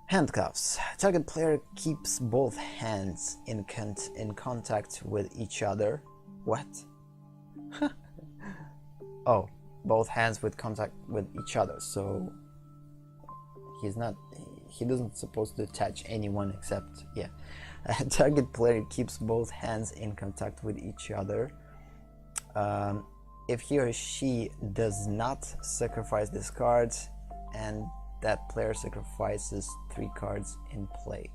A: Handcuffs. Target player keeps both hands in contact with each other. What? Oh, both hands with contact with each other. So he doesn't supposed to touch anyone except, yeah. Target player keeps both hands in contact with each other. If he or she does not sacrifice this card, and that player sacrifices 3 cards in play.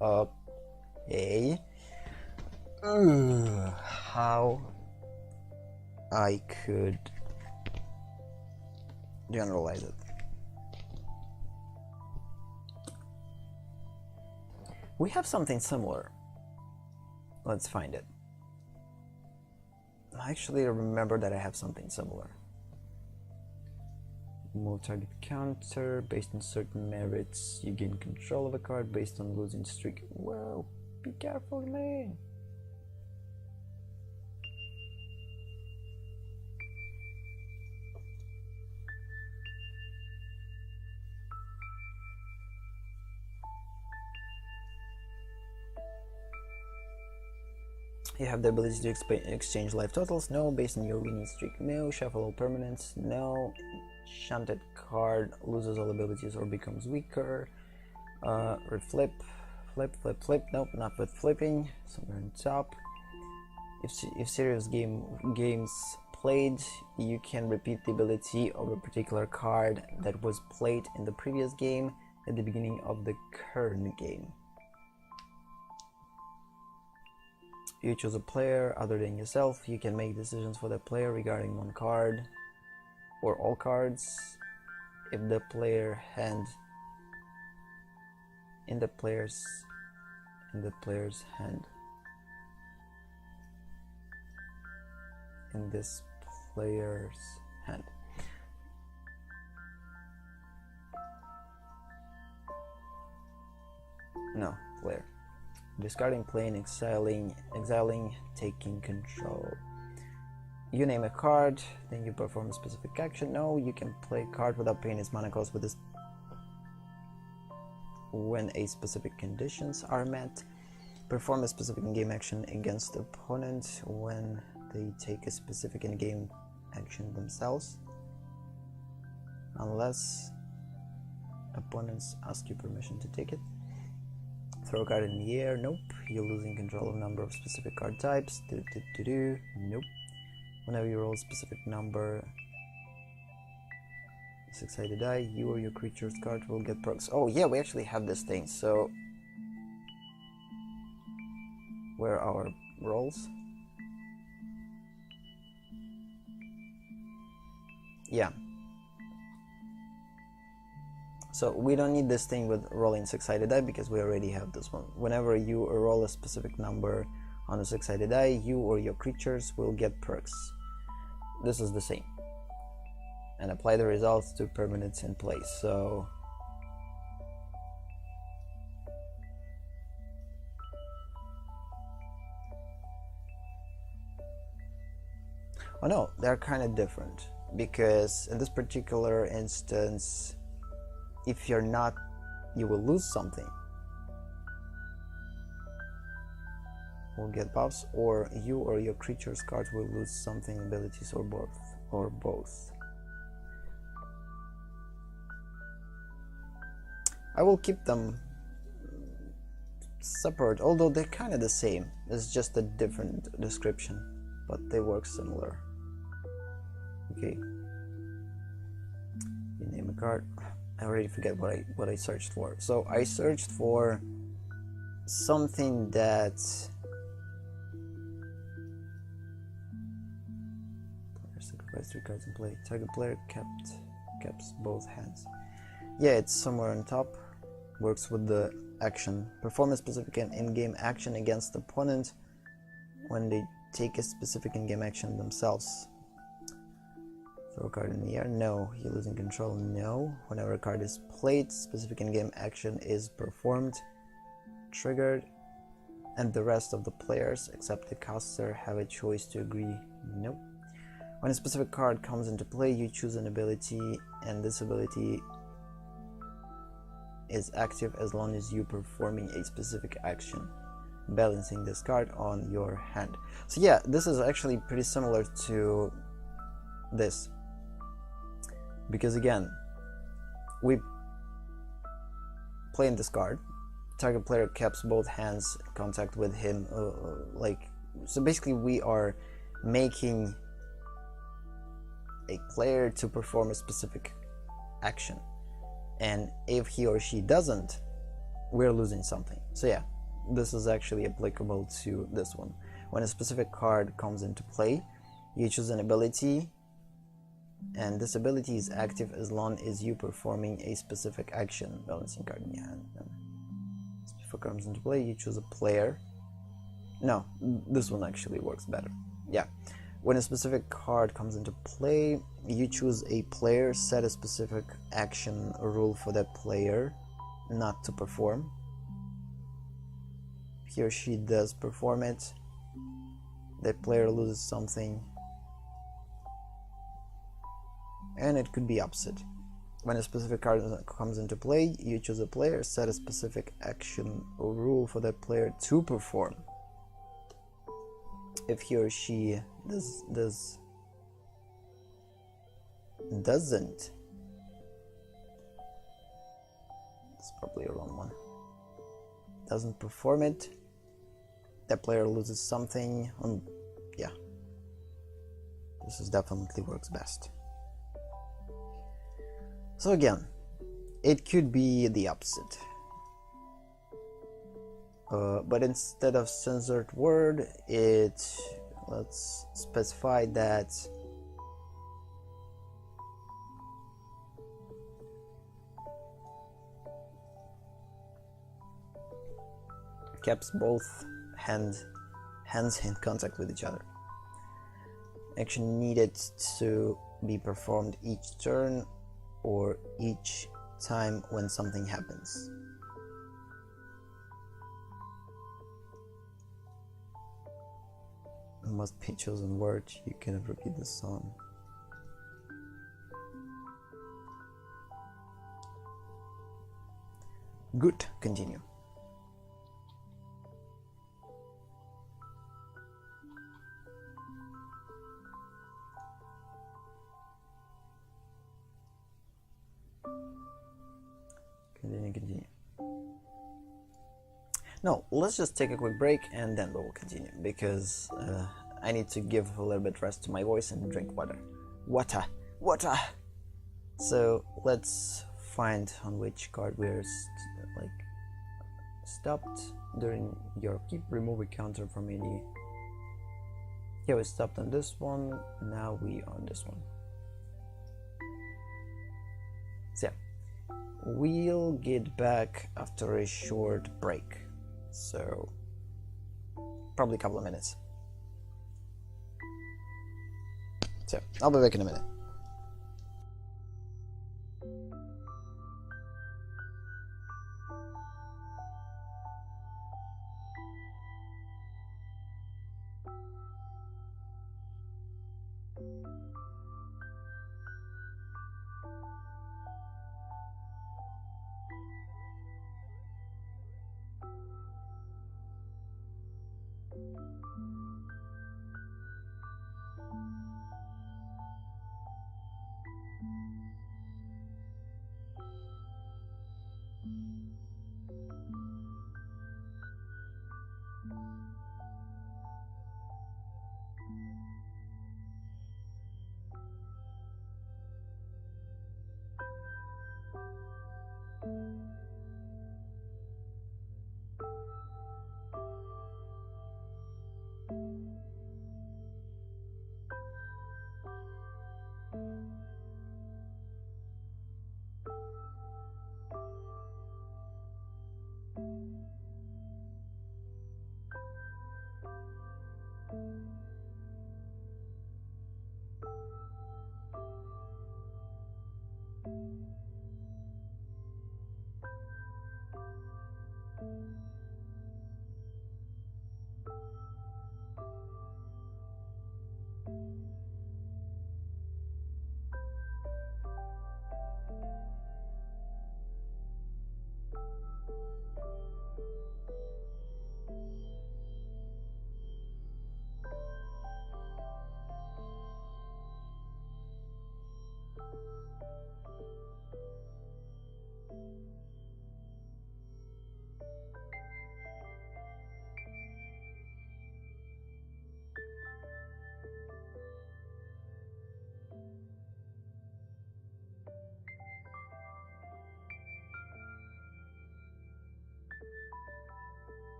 A: Okay. How I could generalize it. We have something similar. Let's find it. I actually remember that I have something similar. Move target counter based on certain merits. You gain control of a card based on losing streak. Whoa, be careful, man. You have the ability to exchange life totals. No. Based on your winning streak. No. Shuffle all permanents. No. Shunted card loses all abilities or becomes weaker. Flip. Nope, not with flipping. Somewhere on top. If serious games played, you can repeat the ability of a particular card that was played in the previous game at the beginning of the current game. You choose a player other than yourself. You can make decisions for that player regarding one card. or all cards if the player hand in the player's hand. In this player's hand. No, player. Discarding, playing, exiling, taking control. You name a card, then you perform a specific action. No, you can play a card without paying its mana cost with this when a specific conditions are met. Perform a specific in-game action against the opponent when they take a specific in-game action themselves, unless opponents ask you permission to take it. Throw a card in the air. Nope. You're losing control of a number of specific card types. Nope. Whenever you roll a specific number, six-sided die, you or your creature's card will get perks. Oh yeah, we actually have this thing. So where are our rolls? Yeah. So we don't need this thing with rolling six-sided die because we already have this one. Whenever you roll a specific number on a six-sided die, you or your creatures will get perks. This is the same. And apply the results to permanents in place. So oh no, they're kind of different, because in this particular instance, if you're not, you will lose something. Will get buffs, or you or your creature's cards will lose something, abilities, or both. I will keep them separate, although they're kind of the same. It's just a different description, but they work similar. Okay. You name a card. I already forget what I searched for. So I searched for something that player sacrificed 3 cards in play. Target player keeps both hands. Yeah, it's somewhere on top. Works with the action. Perform a specific in-game action against the opponent when they take a specific in-game action themselves. Throw a card in the air. No. You're losing control. No. Whenever a card is played, specific in-game action is performed, triggered, and the rest of the players except the caster have a choice to agree. Nope. When a specific card comes into play, you choose an ability, and this ability is active as long as you're performing a specific action, balancing this card on your hand. So yeah, this is actually pretty similar to this, because again, we play in this card, target player keeps both hands in contact with him, so basically we are making a player to perform a specific action, and if he or she doesn't, we're losing something. So yeah, this is actually applicable to this one. When a specific card comes into play, you choose an ability, and this ability is active as long as you performing a specific action, balancing card in your hand. And if it comes into play, you choose a player. No, this one actually works better. Yeah. When a specific card comes into play, you choose a player, set a specific action rule for that player not to perform. If he or she does perform it, that player loses something, and it could be opposite. When a specific card comes into play, you choose a player, set a specific action or rule for that player to perform. If he or she doesn't, it's probably a wrong one, doesn't perform it, that player loses something. Yeah, this is definitely works best. So again, it could be the opposite. But instead of censored word, let's specify that keeps both hands in contact with each other. Action needed to be performed each turn or each time when something happens. Must be chosen word. You cannot repeat the song. Good. Continue. Continue. No, let's just take a quick break and then we will continue, because I need to give a little bit rest to my voice and drink water. Water! So let's find on which card we're stopped. During your keep, remove a counter from any... Yeah, we stopped on this one, now we are on this one. So yeah, we'll get back after a short break. So, probably a couple of minutes. So, I'll be back in a minute.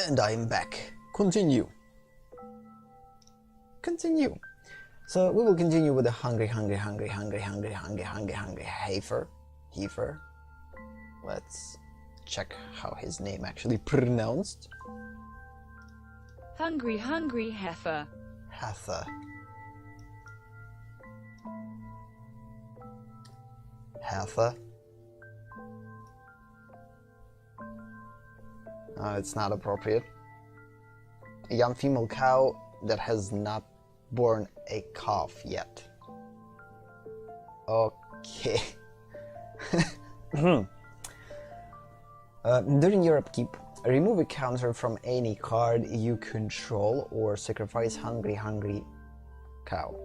A: And I'm back. Continue. So we will continue with the hungry heifer. Let's check how his name actually pronounced.
B: Hungry heifer.
A: Heifer. It's not appropriate. A young female cow that has not born a calf yet. Okay. During your upkeep, remove a counter from any card you control or sacrifice hungry cow.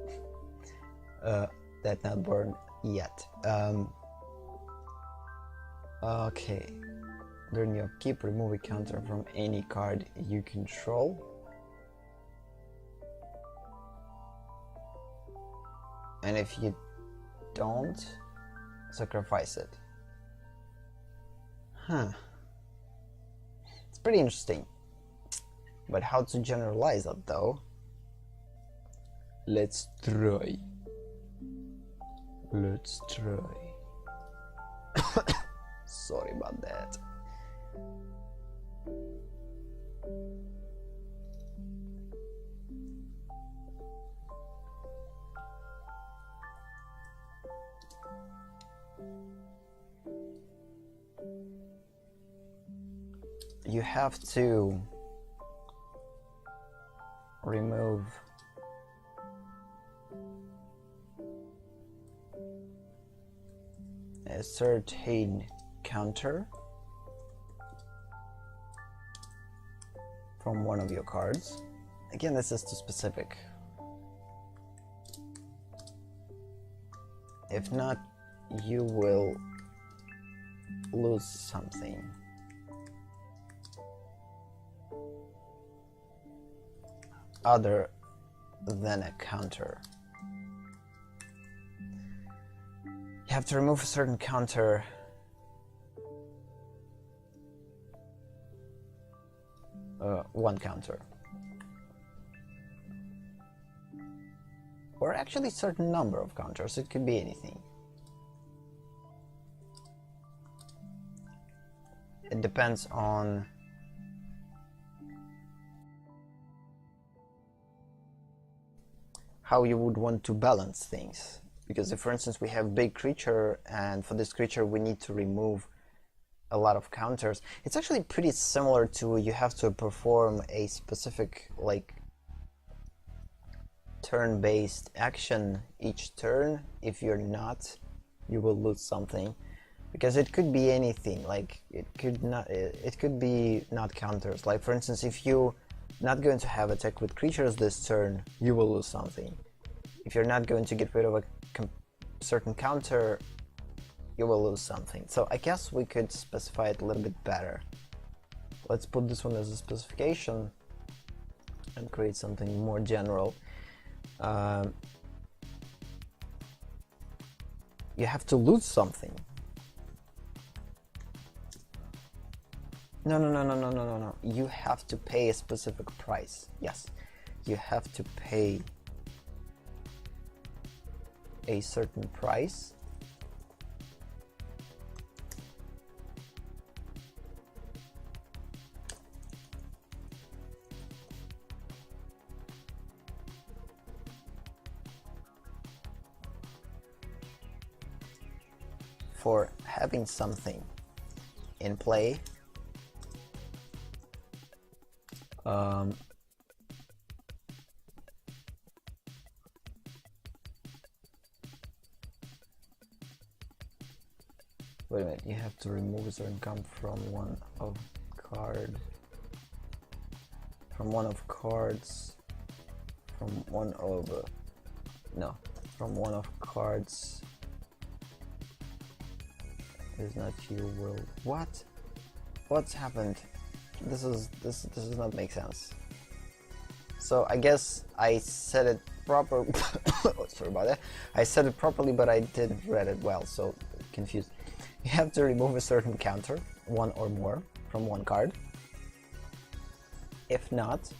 A: That not born yet. Okay. During your upkeep, remove a counter from any card you control. And if you don't, sacrifice it. Huh. It's pretty interesting. But how to generalize that though? Let's try. Let's try. Sorry about that. You have to remove a certain counter from one of your cards. Again, this is too specific. If not, you will lose something. Other than a counter. You have to remove a certain counter one counter. Or actually a certain number of counters, it could be anything. It depends on how you would want to balance things. Because if, for instance, we have big creature, and for this creature we need to remove a lot of counters, it's actually pretty similar to you have to perform a specific like turn-based action each turn. If you're not, you will lose something. Because it could be anything, like it could be not counters. Like for instance, if you not going to have attack with creatures this turn, you will lose something. If you're not going to get rid of a certain counter, you will lose something. So I guess we could specify it a little bit better. Let's put this one as a specification and create something more general. You have to lose something. No. You have to pay a specific price. Yes, you have to pay a certain price. For having something in play. Wait a minute, you have to remove a certain count from one of cards, from one of cards is not you will. What's happened? This does not make sense. So I guess I said it proper. Sorry about that. I said it properly, but I didn't read it well, so confused. You have to remove a certain counter, one or more, from one card. If not,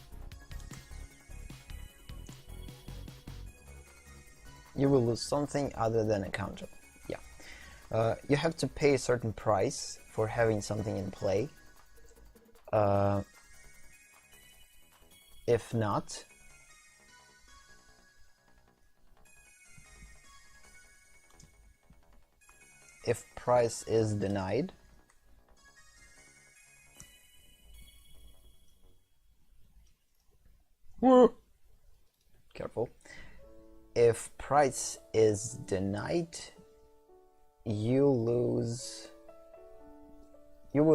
A: you will lose something other than a counter. Yeah. You have to pay a certain price for having something in play. If not, if price is denied, careful. If price is denied, you will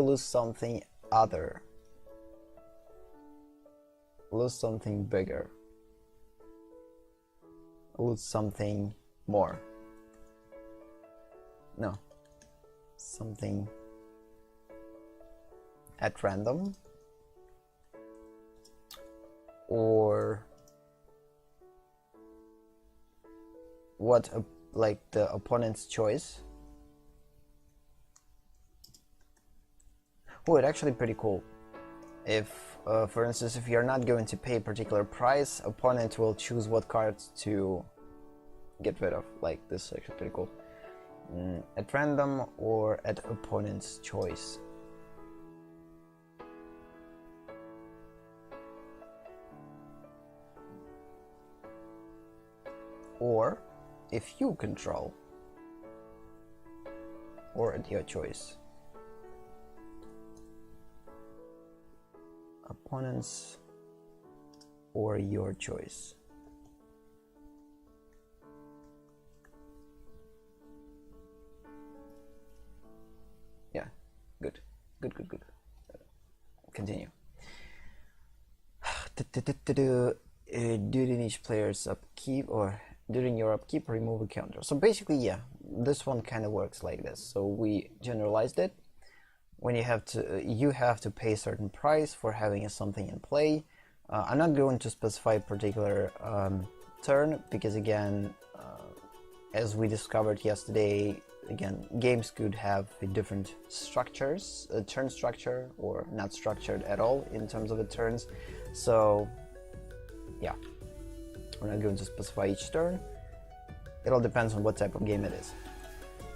A: lose something other. Lose something bigger. Lose something more. No. Something at random. Or what, like the opponent's choice. Oh, it's actually pretty cool. If, for instance, if you're not going to pay a particular price, opponent will choose what cards to get rid of. Like, this is actually pretty cool. At random or at opponent's choice. Or if you control, or at your choice. Opponents or your choice. Yeah, good. Continue. During each player's upkeep or during your upkeep, remove a counter. So basically, yeah, this one kind of works like this. So we generalized it. When you have to pay a certain price for having something in play. I'm not going to specify a particular turn because, again, as we discovered yesterday, again, games could have different structures, a turn structure, or not structured at all in terms of the turns. So yeah, we're not going to specify each turn. It all depends on what type of game it is.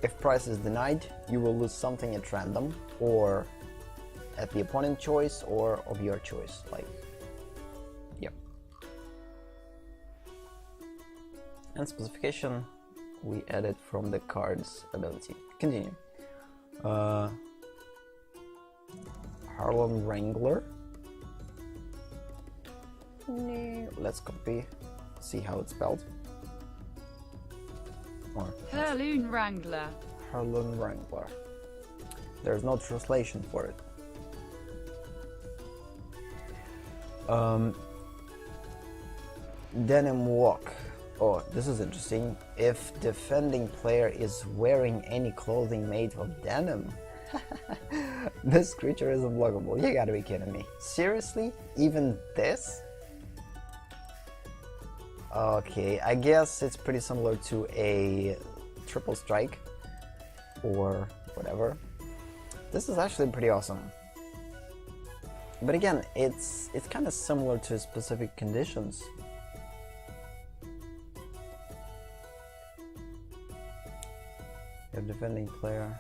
A: If price is denied, you will lose something at random, or at the opponent's choice, or of your choice. Like, yep. And specification we added from the card's ability. Continue. Harlem Wrangler. Let's copy. See how it's spelled. Or
B: Harloon Wrangler.
A: Harloon Wrangler. There's no translation for it. Denim Walk. Oh, this is interesting. If defending player is wearing any clothing made of denim, this creature is unblockable. You gotta be kidding me. Seriously? Even this? Okay, I guess it's pretty similar to a triple strike or whatever. This is actually pretty awesome. But again, it's kind of similar to specific conditions. Your defending player.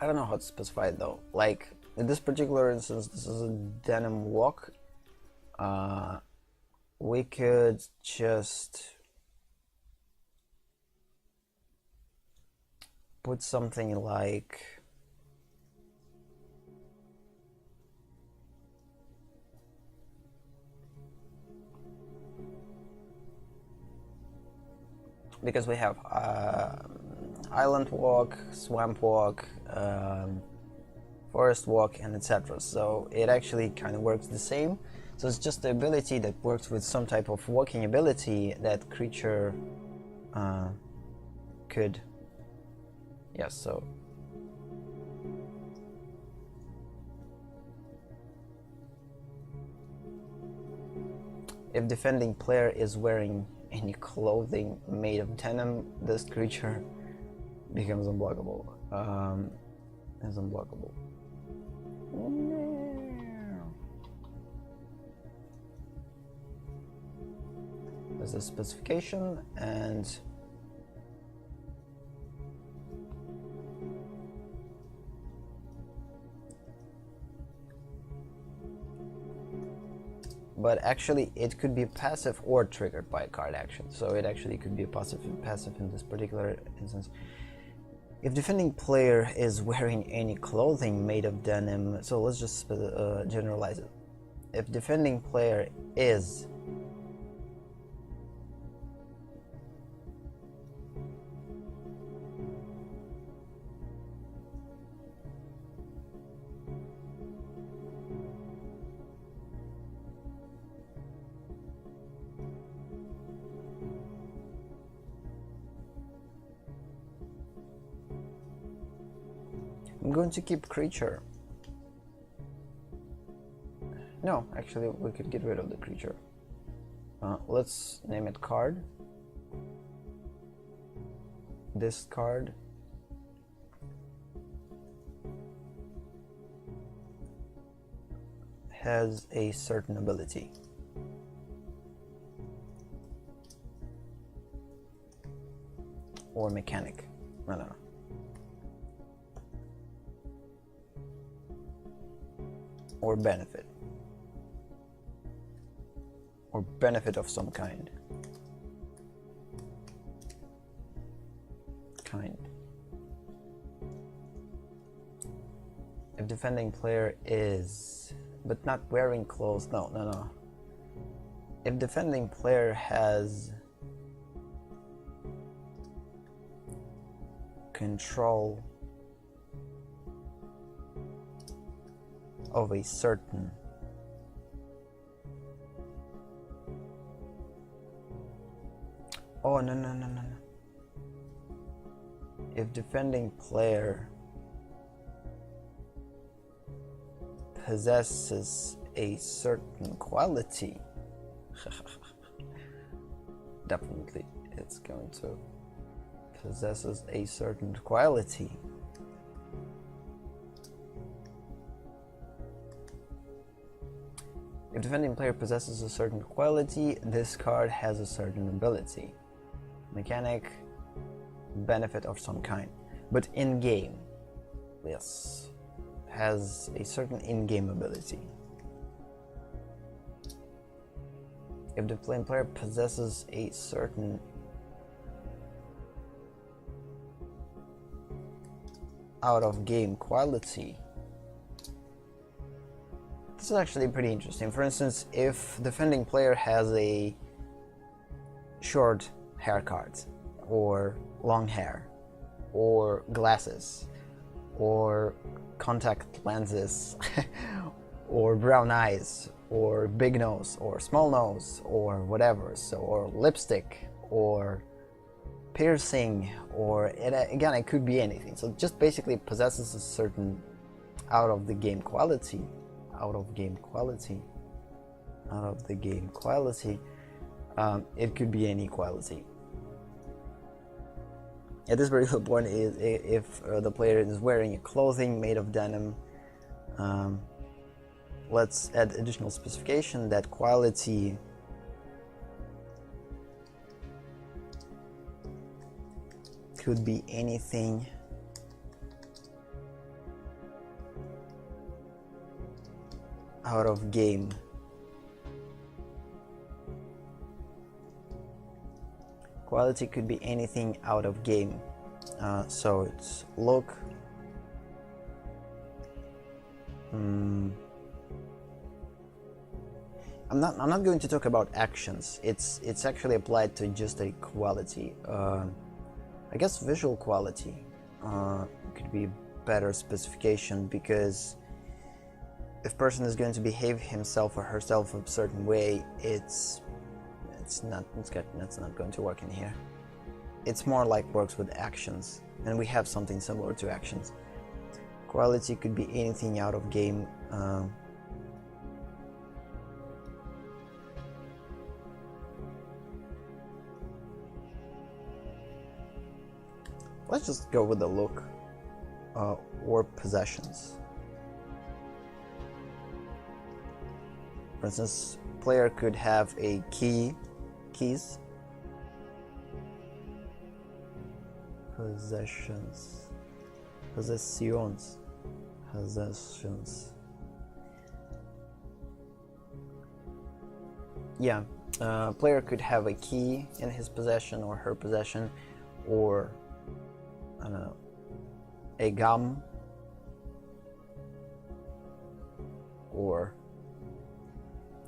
A: I don't know how to specify it though. Like in this particular instance, this is a denim walk. We could just put something like because we have island walk, swamp walk, forest walk, and etc. So it actually kind of works the same. So it's just the ability that works with some type of walking ability that creature could. Yes, so if defending player is wearing any clothing made of denim, this creature becomes unblockable. Is unblockable. There's a specification, and but actually it could be passive or triggered by a card action, so it actually could be passive in this particular instance. If defending player is wearing any clothing made of denim, so let's just generalize it. If defending player is I'm going to keep creature. No, actually we could get rid of the creature. Let's name it card. This card has a certain ability. Or mechanic. I don't know. Or benefit. Or benefit of some kind. If defending player is, but not wearing clothes, no. If defending player has control of a certain no. If defending player possesses a certain quality, definitely it's going to possesses a certain quality. If defending player possesses a certain quality, this card has a certain ability. Mechanic, benefit of some kind. But in-game, yes, has a certain in-game ability. If the playing player possesses a certain out-of-game quality, this is actually pretty interesting. For instance, if defending player has a short haircut, or long hair, or glasses, or contact lenses, or brown eyes, or big nose, or small nose, or whatever, so, or lipstick, or piercing, or again, it could be anything. So just basically possesses a certain out-of-the-game quality. It could be any quality. At this particular point, is if the player is wearing a clothing made of denim, let's add additional specification that quality could be anything out of game. Quality could be anything out of game. So it's look. I'm not going to talk about actions. It's actually applied to just a quality. I guess visual quality could be better specification, because if person is going to behave himself or herself a certain way, it's not going to work in here. It's more like works with actions, and we have something similar to actions. Quality could be anything out of game. Let's just go with the look or possessions. For instance, player could have a keys, possessions, possessions. Yeah, player could have a key in his possession or her possession, or I don't know, a gum, or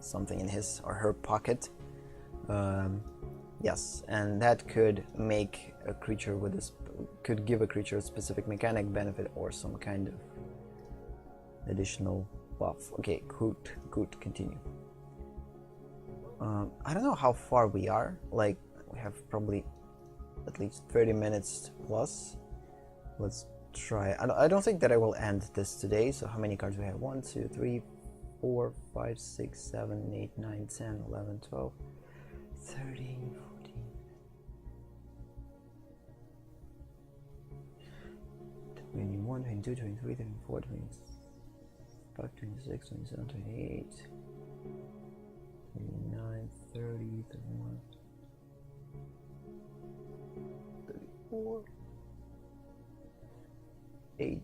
A: something in his or her pocket. Yes, and that could make a creature with this, could give a creature a specific mechanic benefit or some kind of additional buff. Okay, good, continue. I don't know how far we are. Like, we have probably at least 30 minutes plus. Let's try. I don't think that I will end this today. So how many cards we have? 1, 2, 3, 4, 5, 6, 7, 8, 9, 10, 11, 12, 13, 14, 21, 22, 23, 24, 25, 26, 27, 28, 29, 30, 31, 34, 8,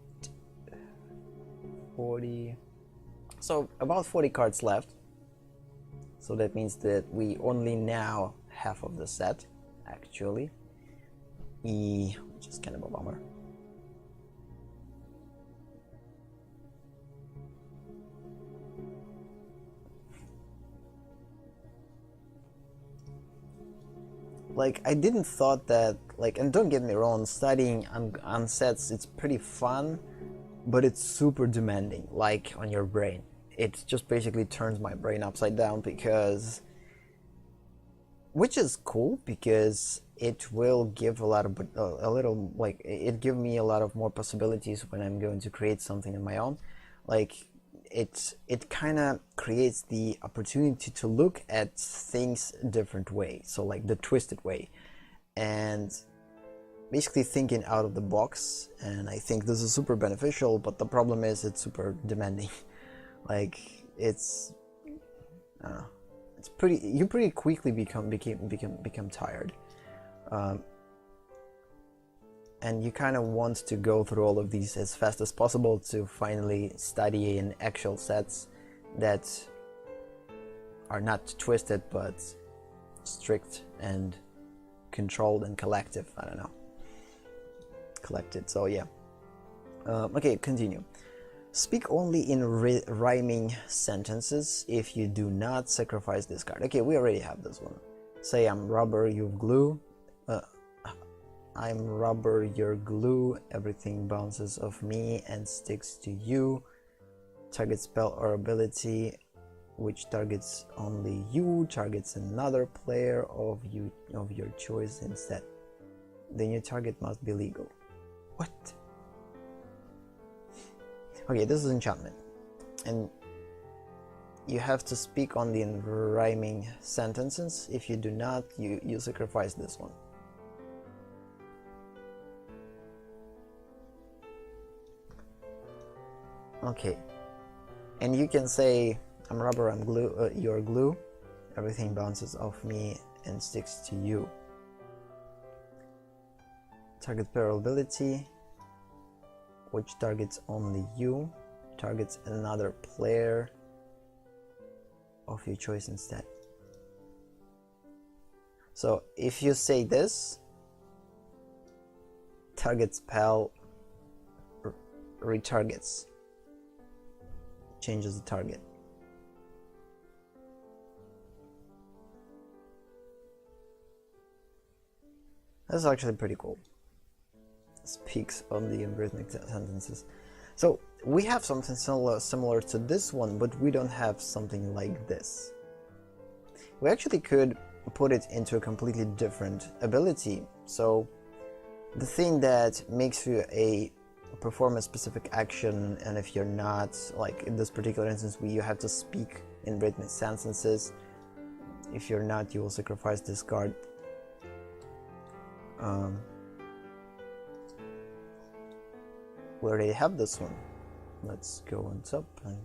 A: 40. So about 40 cards left. So that means that we only now half of the set, actually. Which is kind of a bummer. Like, I didn't thought that, like, and don't get me wrong, studying on sets, it's pretty fun, but it's super demanding, like, on your brain. It just basically turns my brain upside down, because, which is cool, because it will give a lot of, it give me a lot of more possibilities when I'm going to create something on my own. Like, it kind of creates the opportunity to look at things a different way, so like the twisted way, and basically thinking out of the box. And I think this is super beneficial, but the problem is it's super demanding. Like, it's pretty, you pretty quickly become tired, and you kind of want to go through all of these as fast as possible to finally study in actual sets that are not twisted but strict and controlled and collective. I don't know, collected. So yeah. Okay, continue. Speak only in rhyming sentences. If you do not, sacrifice this card. Okay, we already have this one. Say, I'm rubber, you glue. I'm rubber, you're glue. Everything bounces off me and sticks to you. Target spell or ability which targets only you, targets another player of your choice instead. The new target must be legal. What? Okay, this is enchantment, and you have to speak only in rhyming sentences. If you do not, you sacrifice this one. Okay, and you can say, I'm rubber, I'm glue, you're glue. Everything bounces off me and sticks to you. Target peril ability, which targets only you, targets another player of your choice instead. So if you say this, target spell retargets, changes the target. That's actually pretty cool. Speaks only in rhythmic sentences. So we have something similar to this one, but we don't have something like this. We actually could put it into a completely different ability. So the thing that makes you perform a specific action, and if you're not, like in this particular instance, you have to speak in rhythmic sentences. If you're not, you will sacrifice this card. We already have this one. Let's go on top and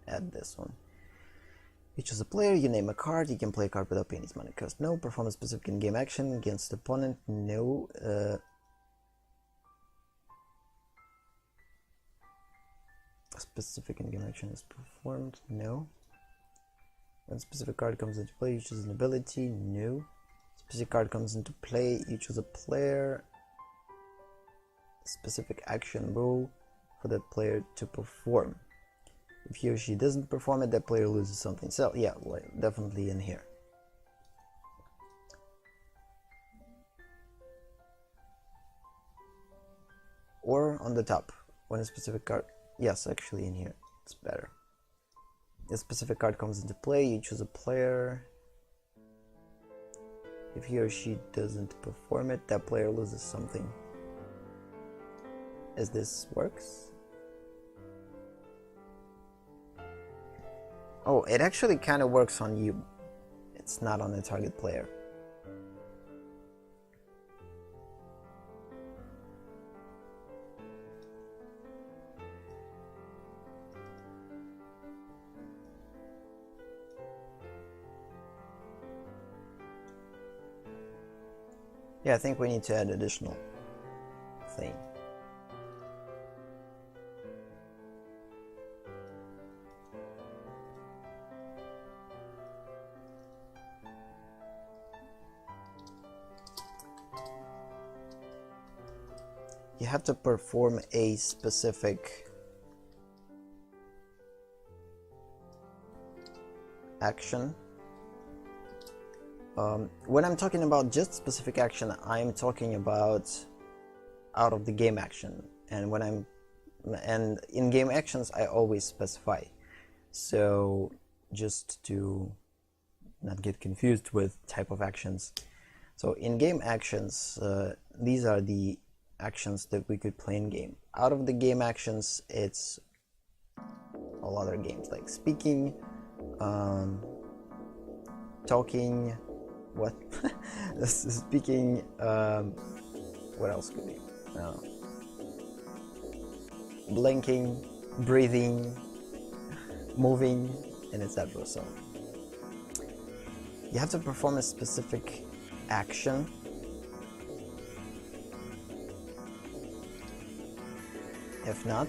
A: add this one. You choose a player, you name a card, you can play a card without paying its money cost. No. Perform a specific in-game action against the opponent. No. A specific in-game action is performed. No. When a specific card comes into play, you choose an ability. No. Specific card comes into play, you choose a player. Specific action rule for that player to perform. If he or she doesn't perform it, that player loses something. So yeah, definitely in here. Or on the top, when a specific card, yes, actually in here, it's better. A specific card comes into play, you choose a player. If he or she doesn't perform it, that player loses something. As this works? Oh, it actually kind of works on you. It's not on the target player. Yeah, I think we need to add additional thing. You have to perform a specific action. When I'm talking about just specific action, I'm talking about out of the game action, and in game actions I always specify. So just to not get confused with type of actions. So in game actions, these are the actions that we could play in game. Out of the game actions, it's all other games like speaking, talking, what? Speaking, what else could be? Blinking, breathing, moving, and etc. So you have to perform a specific action. If not,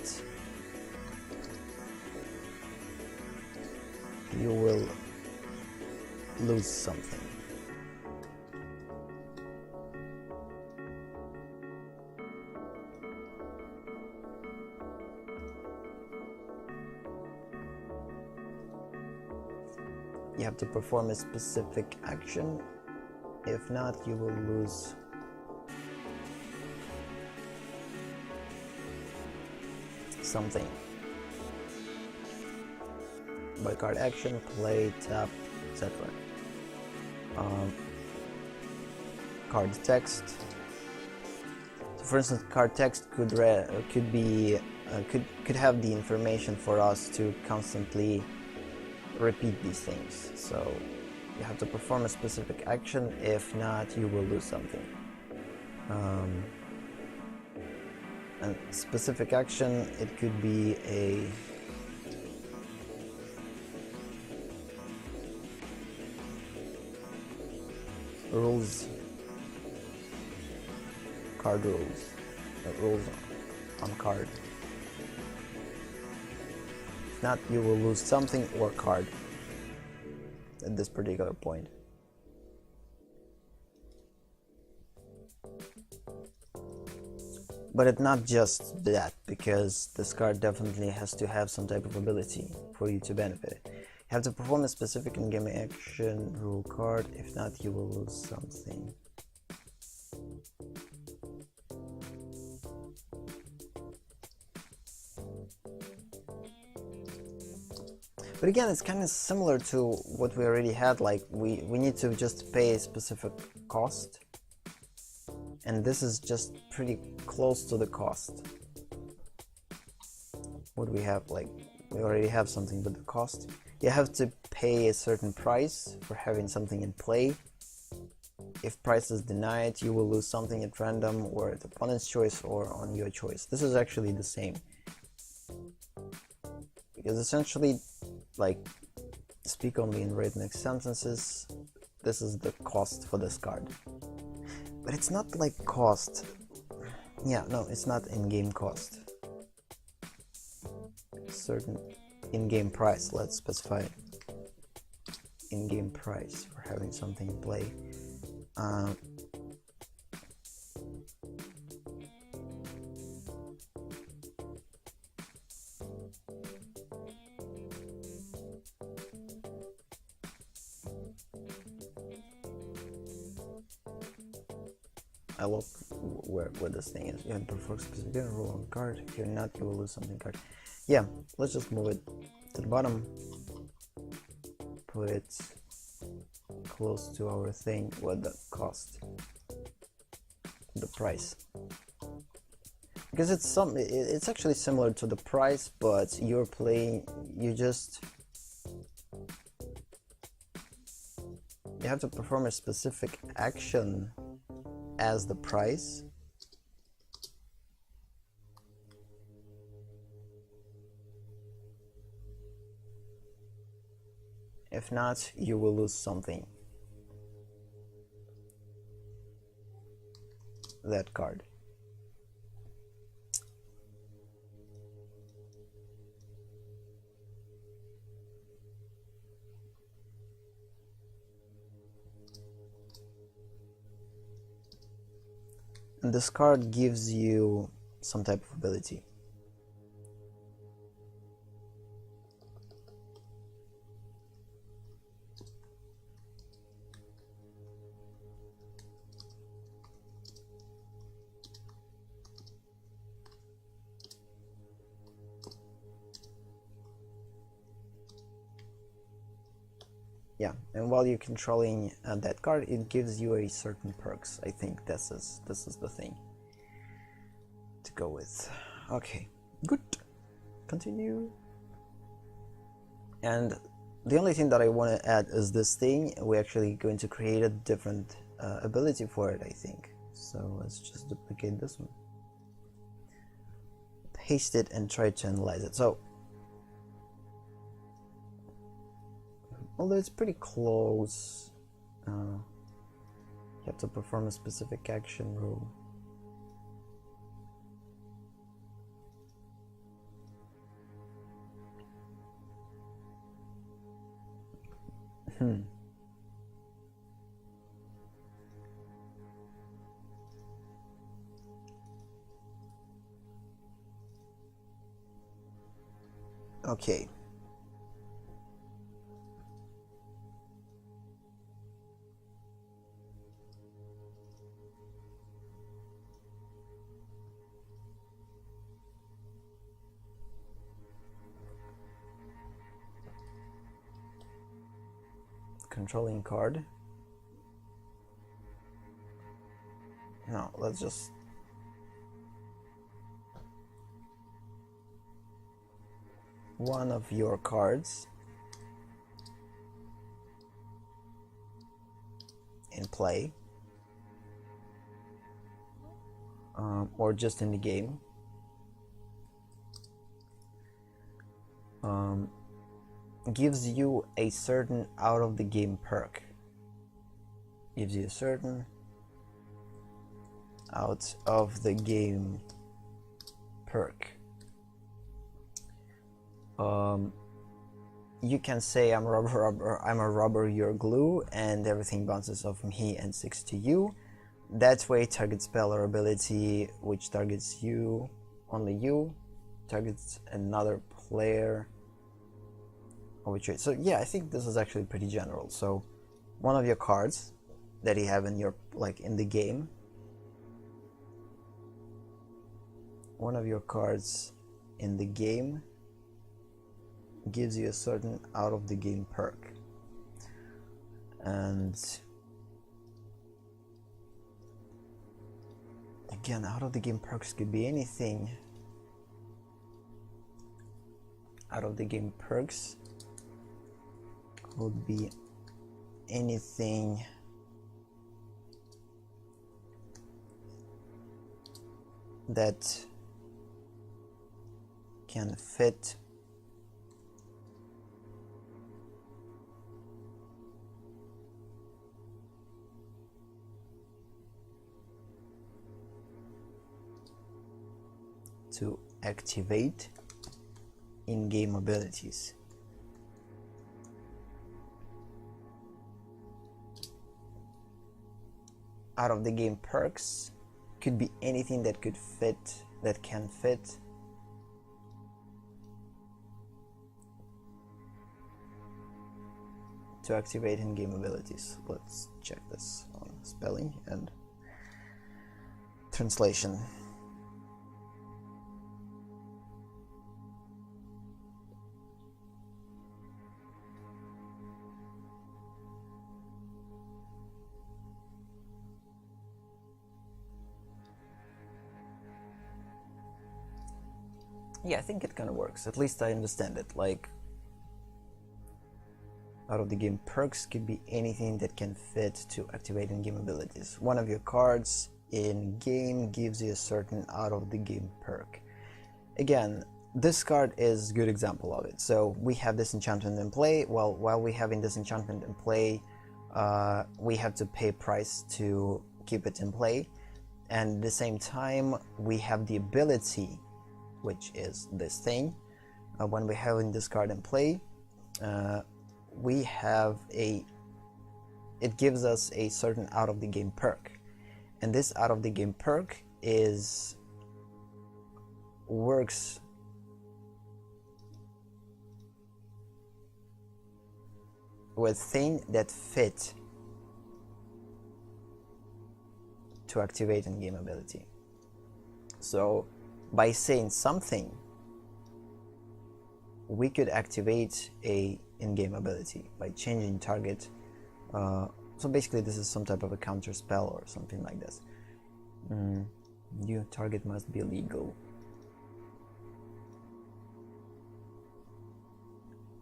A: you will lose something. You have to perform a specific action. If not, you will lose something. By card action, play, tap, etc. Card text. So for instance, card text could have the information for us to constantly repeat these things. So you have to perform a specific action. If not, you will lose something. And specific action, it could be a rules, card rules, rules on card. If not, you will lose something or card at this particular point. But it's not just that, because this card definitely has to have some type of ability for you to benefit it. You have to perform a specific in-game action rule card. If not, you will lose something. But again, it's kind of similar to what we already had, like we need to just pay a specific cost. And this is just pretty close to the cost. What we have, like, we already have something, but the cost, you have to pay a certain price for having something in play. If price is denied, you will lose something at random, or at the opponent's choice, or on your choice. This is actually the same. Because essentially, like, Speak only in rhythmic sentences. This is the cost for this card. But it's not like cost. Yeah, no, it's not in-game cost. Certain in-game price, let's specify in-game price for having something in play. I love where this thing is. You can perform specific roll on card. If you're not, you will lose something card. Yeah, let's just move it to the bottom. Put it close to our thing with the cost, the price. Because it's actually similar to the price, but you're playing. You have to perform a specific action as the price. If not, you will lose something. That card. And this card gives you some type of ability. Yeah, and while you're controlling that card, it gives you a certain perks. I think this is the thing to go with. Okay, good. Continue. And the only thing that I want to add is this thing. We're actually going to create a different ability for it, I think. So let's just duplicate this one, paste it, and try to analyze it. So although it's pretty close, you have to perform a specific action rule. Okay. Controlling card. No, let's just one of your cards in play, or just in the game, gives you a certain out of the game perk. Gives you a certain out of the game perk. You can say I'm a rubber, you're glue, and everything bounces off me and sticks to you. That way, target spell or ability which targets you, only you, targets another player. So yeah, I think this is actually pretty general. So one of your cards that you have in your, like, in the game, one of your cards in the game gives you a certain out of the game perk. And again, out of the game perks could be anything. Out of the game perks could be anything that can fit to activate in-game abilities. Out of the game perks could be anything that can fit to activate in-game abilities. Let's check this on spelling and translation. Yeah, I think it kind of works. At least I understand it. Like, out of the game perks could be anything that can fit to activate in-game abilities. One of your cards in game gives you a certain out of the game perk. Again, this card is a good example of it. So we have this enchantment in play. Well, while we having this enchantment in play, we have to pay a price to keep it in play, and at the same time we have the ability, which is this thing. When we have this card in play, we have it gives us a certain out of the game perk, and this out of the game perk works with things that fit to activate in-game ability. So by saying something, we could activate a in-game ability by changing target. So basically this is some type of a counter spell or something like this. New target must be legal.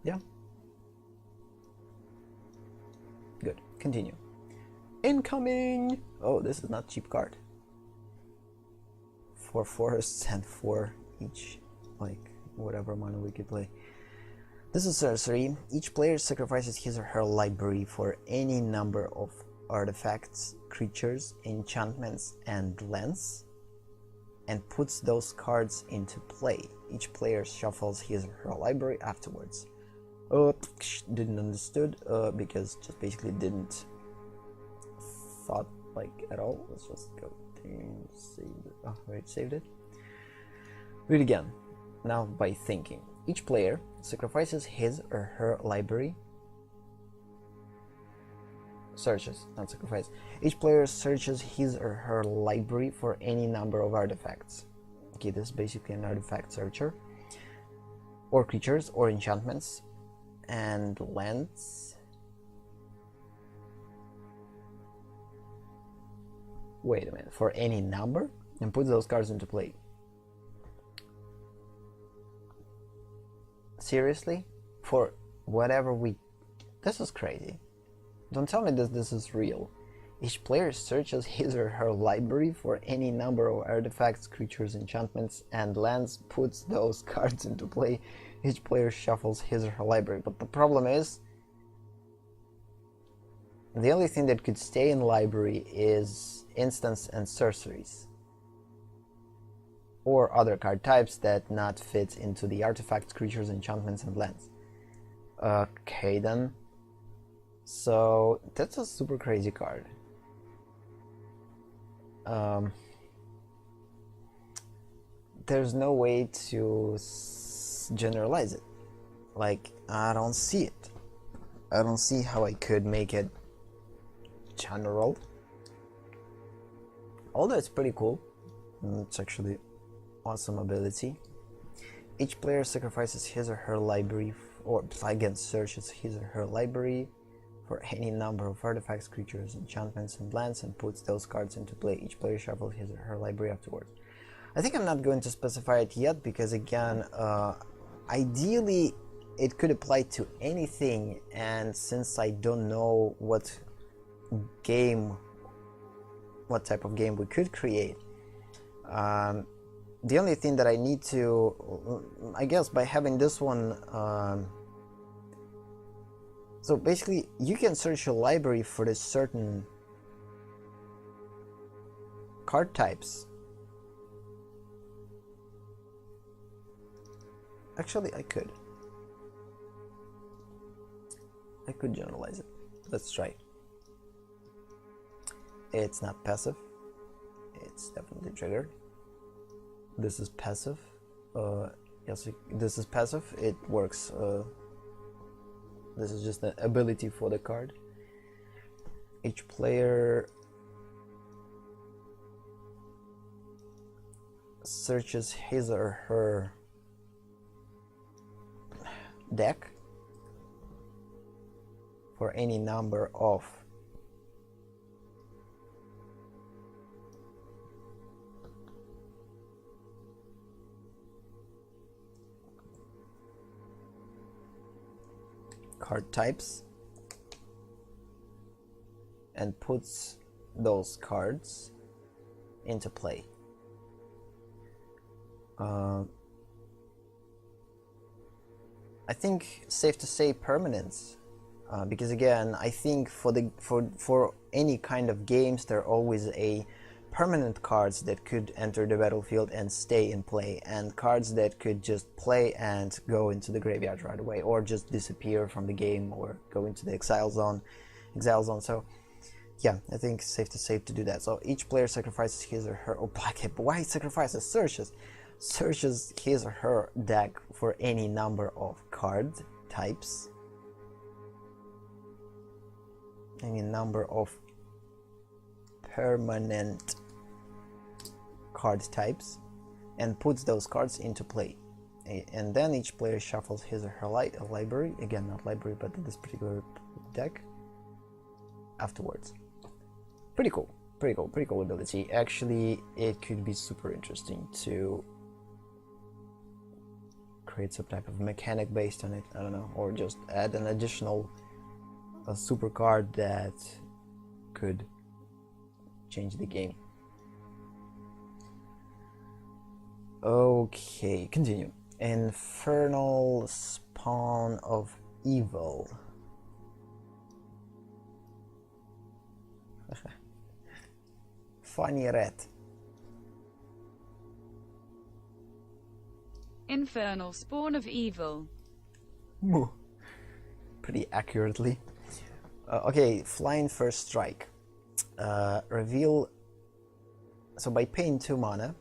A: Yeah. Good. Continue. Incoming! Oh, this is not cheap card. 4 forests and 4 each, like whatever mana we could play. This is sorcery. Each player sacrifices his or her library for any number of artifacts, creatures, enchantments, and lands, and puts those cards into play. Each player shuffles his or her library afterwards. Didn't understood, because just basically didn't thought like at all. Let's just go and save it. Oh wait, saved it. Read again. Now by thinking. Each player sacrifices his or her library. Searches, not sacrifice. Each player searches his or her library for any number of artifacts. Okay, this is basically an artifact searcher. Or creatures, or enchantments, and lands. Wait a minute, for any number? And puts those cards into play. Seriously? For whatever we... This is crazy. Don't tell me this is real. Each player searches his or her library for any number of artifacts, creatures, enchantments, and lands, puts those cards into play. Each player shuffles his or her library. But the problem is, the only thing that could stay in library is instants and sorceries, or other card types that not fit into the artifacts, creatures, enchantments, and lands. Okay then. So that's a super crazy card. There's no way to generalize it. Like, I don't see it. I don't see how I could make it general. Although it's pretty cool. It's actually awesome ability. Each player sacrifices his or her library, or again searches his or her library for any number of artifacts, creatures, enchantments, and lands, and puts those cards into play. Each player shuffles his or her library afterwards. I think I'm not going to specify it yet because, again, ideally it could apply to anything, and since I don't know what type of game we could create, the only thing that I need to, I guess, by having this one, so basically you can search your library for the certain card types Actually, I could generalize it. Let's try. It's not passive. It's definitely triggered. This is passive. Yes, this is passive. It works. This is just an ability for the card. Each player searches his or her deck for any number of card types and puts those cards into play. I think safe to say permanence, because again, I think for any kind of games there are always a permanent cards that could enter the battlefield and stay in play, and cards that could just play and go into the graveyard right away, or just disappear from the game, or go into the exile zone. So yeah, I think safe to do that. So each player sacrifices his or her, why sacrifices? Searches his or her deck for any number of card types, any number of permanent card types, and puts those cards into play. And then each player shuffles his or her library, again not library but this particular deck, afterwards. Pretty cool ability. Actually, it could be super interesting to create some type of mechanic based on it, I don't know, or just add an additional super card that could change the game. Okay, continue. Infernal Spawn of Evil. Funny rat.
B: Infernal Spawn of Evil.
A: Pretty accurately. Okay, flying first strike. Reveal. So by paying 2 mana,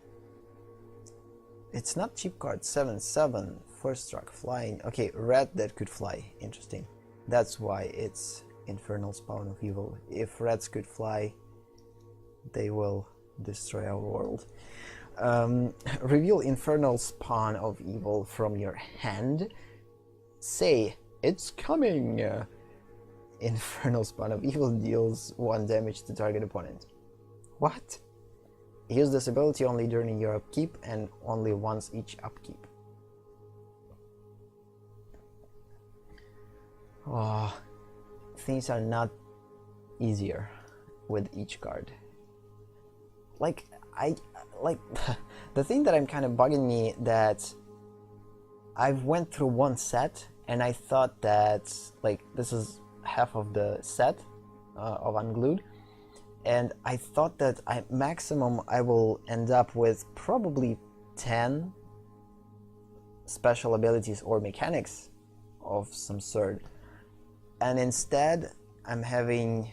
A: it's not cheap card. 7/7 first strike flying. Okay, rat that could fly. Interesting. That's why it's Infernal Spawn of Evil. If rats could fly, they will destroy our world. Reveal Infernal Spawn of Evil from your hand. Say, it's coming! Infernal Spawn of Evil deals 1 damage to target opponent. What? Use this ability only during your upkeep and only once each upkeep. Oh, things are not easier with each card. Like, the thing that I'm kind of bugging me that I've went through one set and I thought that like this is half of the set of Unglued, and I thought that maximum I will end up with probably 10 special abilities or mechanics of some sort, and instead I'm having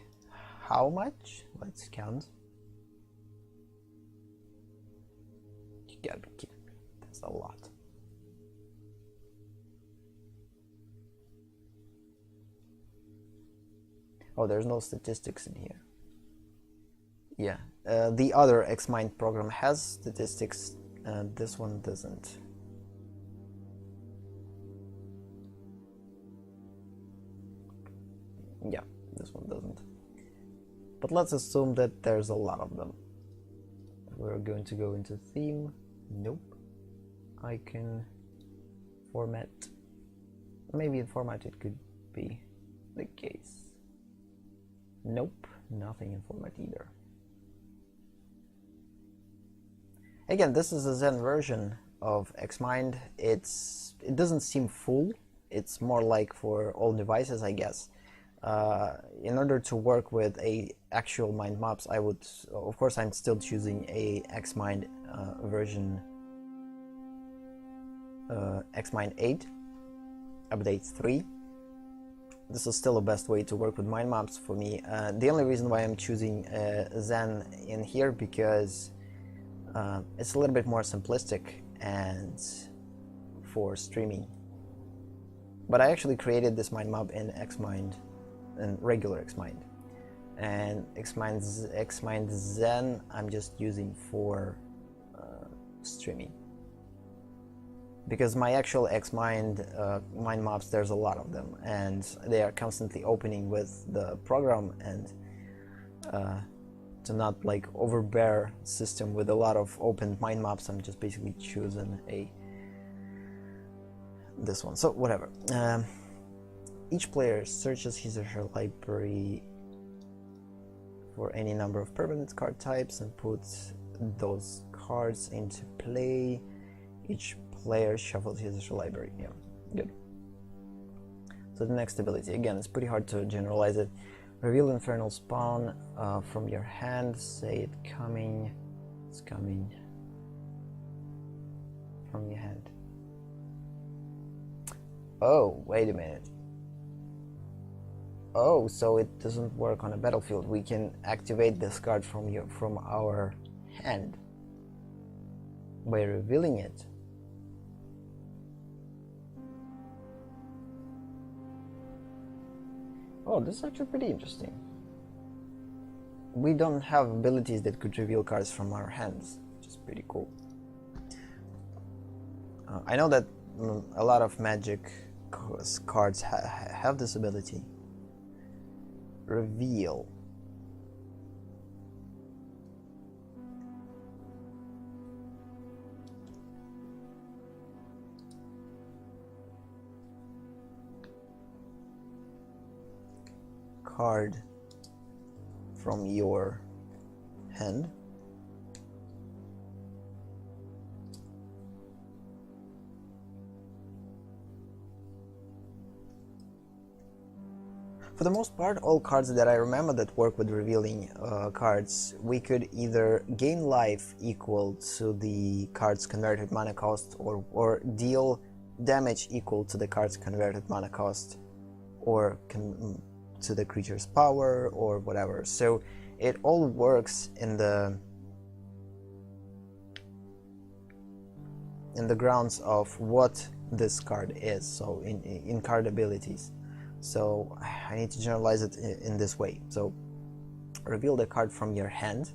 A: how much? Let's count. You gotta be kidding me. That's a lot. Oh, there's no statistics in here. Yeah, the other Xmind program has statistics, this one doesn't. Yeah, this one doesn't. But let's assume that there's a lot of them. We're going to go into theme. Nope. I can format. Maybe in format it could be the case. Nope, nothing in format either. Again, this is a Zen version of Xmind. It doesn't seem full. It's more like for all devices, I guess. In order to work with a actual mind maps, I would, of course, I'm still choosing a Xmind version Xmind 8, update 3. This is still the best way to work with mind maps for me. The only reason why I'm choosing Zen in here because it's a little bit more simplistic and for streaming. But I actually created this mind map in Xmind, in regular Xmind. And Xmind Zen I'm just using for streaming. Because my actual Xmind mind maps, there's a lot of them, and they are constantly opening with the program, and to not like overbear system with a lot of open mind maps, I'm just basically choosing this one. So whatever. Each player searches his or her library for any number of permanent card types and puts those cards into play. Each player shuffles his or her library. Yeah, good. So the next ability, again, it's pretty hard to generalize it. Reveal Infernal Spawn from your hand. Say it coming. It's coming from your hand. Oh, wait a minute. Oh, so it doesn't work on a battlefield. We can activate this card from our hand by revealing it. Oh, this is actually pretty interesting. We don't have abilities that could reveal cards from our hands, which is pretty cool. I know that a lot of Magic cards have this ability. Reveal. Card from your hand. For the most part, all cards that I remember that work with revealing cards, we could either gain life equal to the card's converted mana cost, or deal damage equal to the card's converted mana cost, or to the creature's power, or whatever. So it all works in the grounds of what this card is, so in card abilities. So I need to generalize it in this way. So reveal the card from your hand.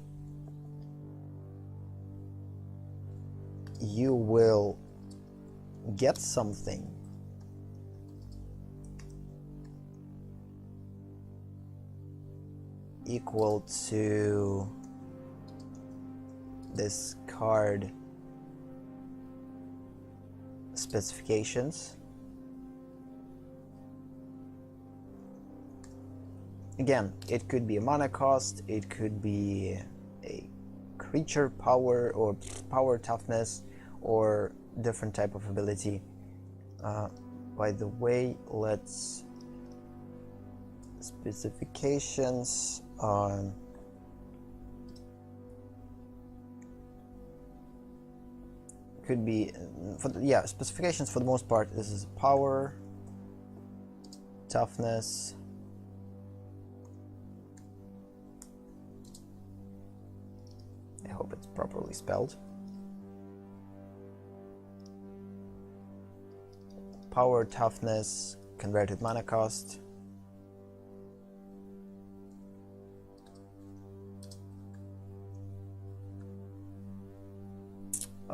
A: You will get something equal to this card specifications. Again, it could be a mana cost, it could be a creature power or power toughness, or different type of ability. By the way, let's specifications on could be specifications for the most part. This is power, toughness, I hope it's properly spelled, power, toughness, converted mana cost,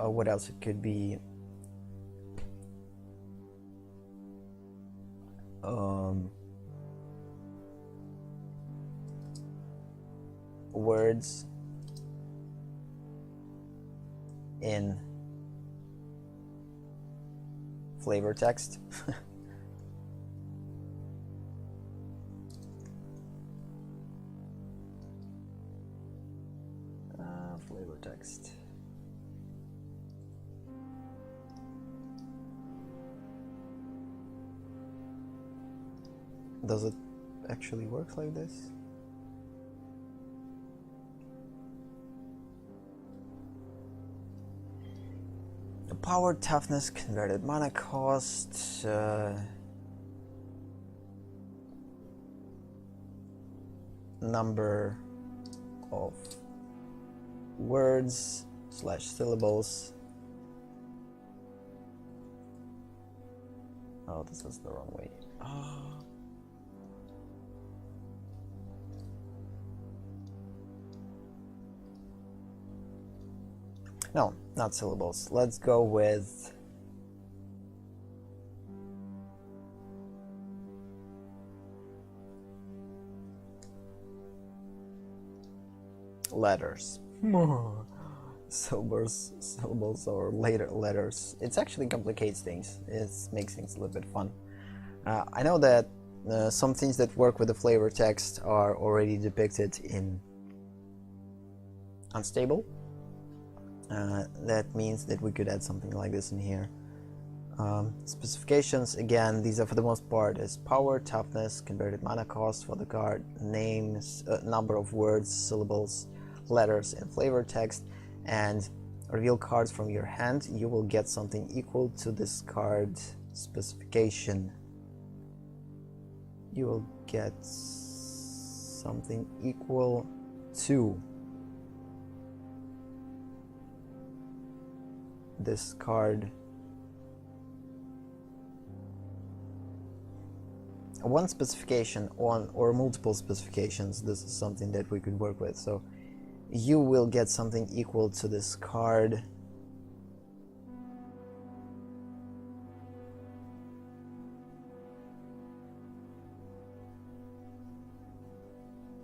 A: what else? It could be words in flavor text. Flavor text. Does it actually work like this? The power, toughness, converted mana cost, number of words / syllables. Oh, this is the wrong way. No, not syllables. Let's go with letters. syllables or later letters. It actually complicates things. It makes things a little bit fun. I know that some things that work with the flavor text are already depicted in Unstable. That means that we could add something like this in here. Specifications, again, these are for the most part is power, toughness, converted mana cost for the card, names, number of words, syllables, letters, and flavor text, and reveal cards from your hand. You will get something equal to this card specification. You will get something equal to this card. One specification on or multiple specifications. This is something that we could work with. So you will get something equal to this card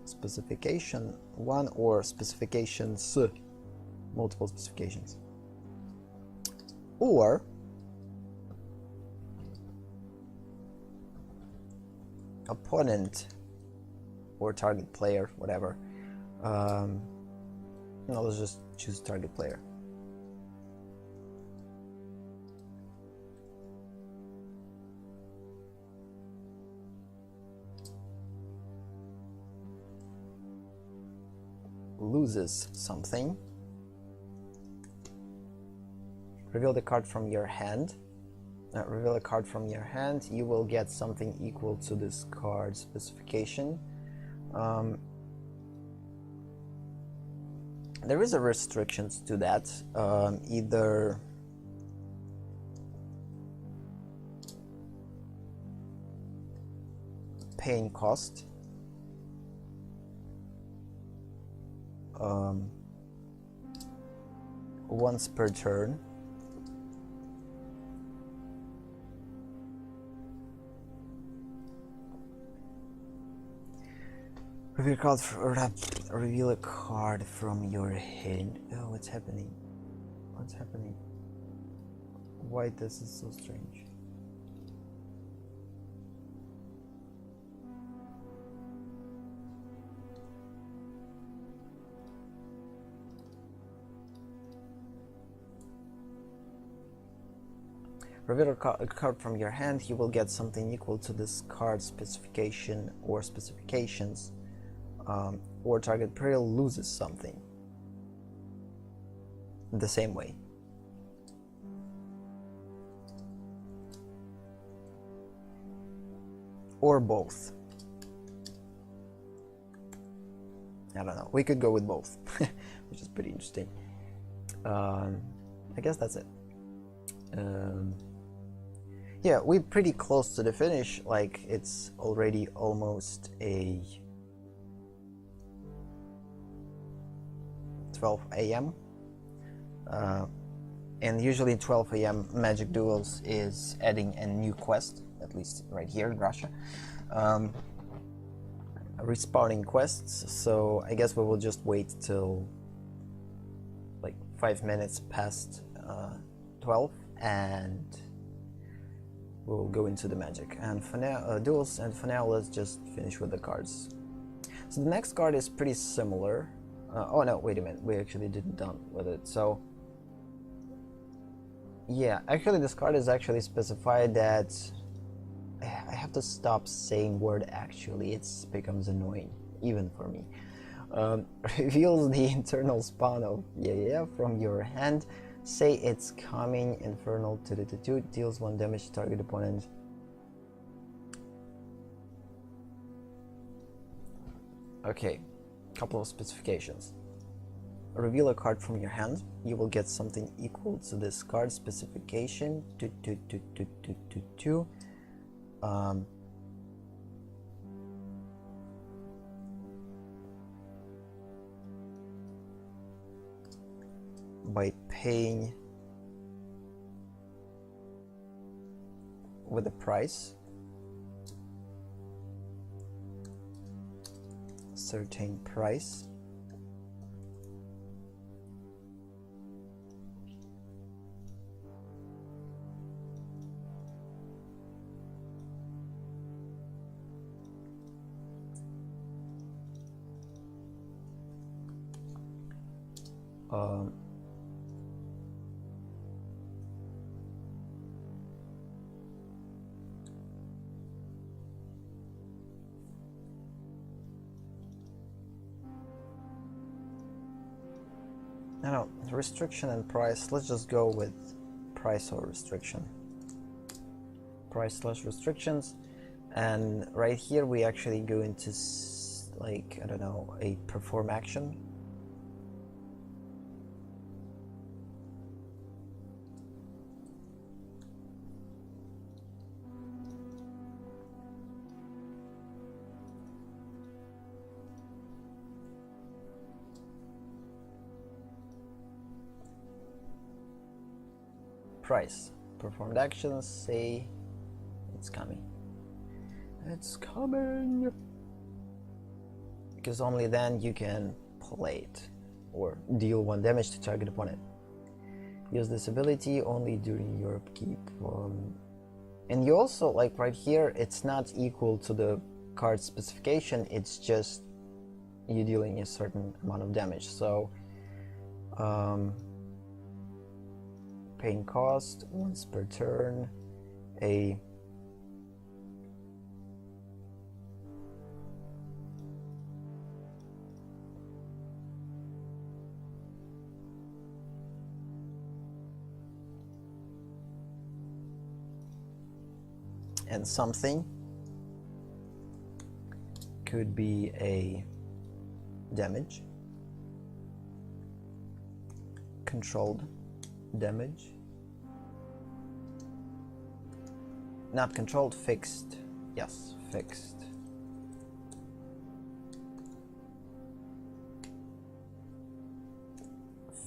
A: specification 1 or specifications, multiple specifications, or opponent or target player, whatever. No, let's just choose target player. Loses something. Reveal the card from your hand. Reveal a card from your hand. You will get something equal to this card specification. There is a restrictions to that. Either paying cost, once per turn, reveal a card from your hand. Oh, what's happening? What's happening? Why this is so strange? Reveal a card from your hand. You will get something equal to this card specification or specifications. Or target player loses something the same way. Or both. I don't know. We could go with both, which is pretty interesting. I guess that's it. Yeah, we're pretty close to the finish. Like, it's already almost a 12 a.m. And usually 12 a.m. Magic Duels is adding a new quest, at least right here in Russia. Respawning quests, so I guess we will just wait till like 5 minutes past 12 and we'll go into the magic. And for now, duels, and for now let's just finish with the cards. So the next card is pretty similar. Oh no, wait a minute, we actually didn't done with it. So yeah, actually this card is actually specified that I have to stop saying word actually. It becomes annoying, even for me. Reveals the internal spawn of from your hand. Say it's coming. Infernal 2/2 deals 1 damage to target opponent. Okay, couple of specifications. Reveal a card from your hand. You will get something equal to this card specification. 2/2. By paying with a price, certain price, no, restriction and price. Let's just go with price or restriction. Price/restrictions, and right here we actually go into like, I don't know, a perform action. Price, performed actions, say it's coming. It's coming! Because only then you can play it or deal 1 damage to target opponent. Use this ability only during your upkeep. And you also, like right here, it's not equal to the card specification, it's just you dealing a certain amount of damage. So paying cost once per turn, a and something could be a damage, controlled damage, not controlled, fixed, yes, fixed,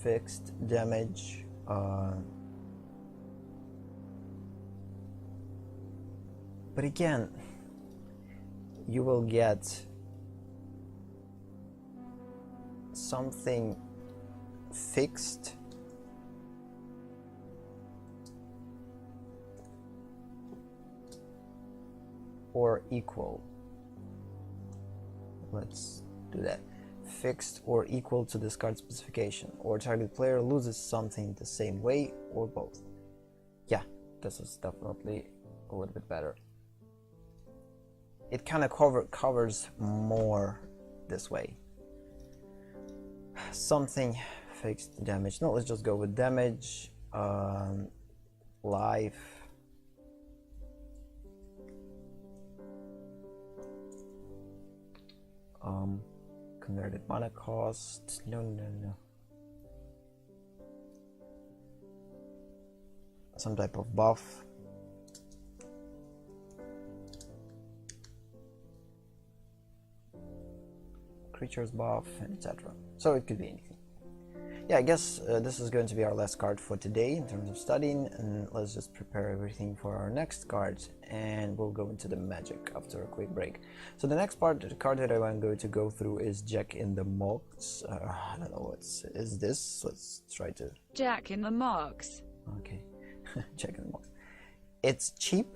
A: fixed damage, but again you will get something fixed or equal. Let's do that. Fixed or equal to this card specification, or target player loses something the same way, or both. Yeah, this is definitely a little bit better. It kind of covers more this way. Something fixed damage. No, let's just go with damage. Life. Converted mana cost. No. Some type of buff. Creatures buff, etc. So it could be anything. Yeah, I guess this is going to be our last card for today in terms of studying, and let's just prepare everything for our next card, and we'll go into the magic after a quick break. So the next part, the card that I'm going to go through is Jack in the Box. I don't know what is this. Let's try to...
B: Jack in the Box.
A: Okay, Jack in the Box. It's cheap.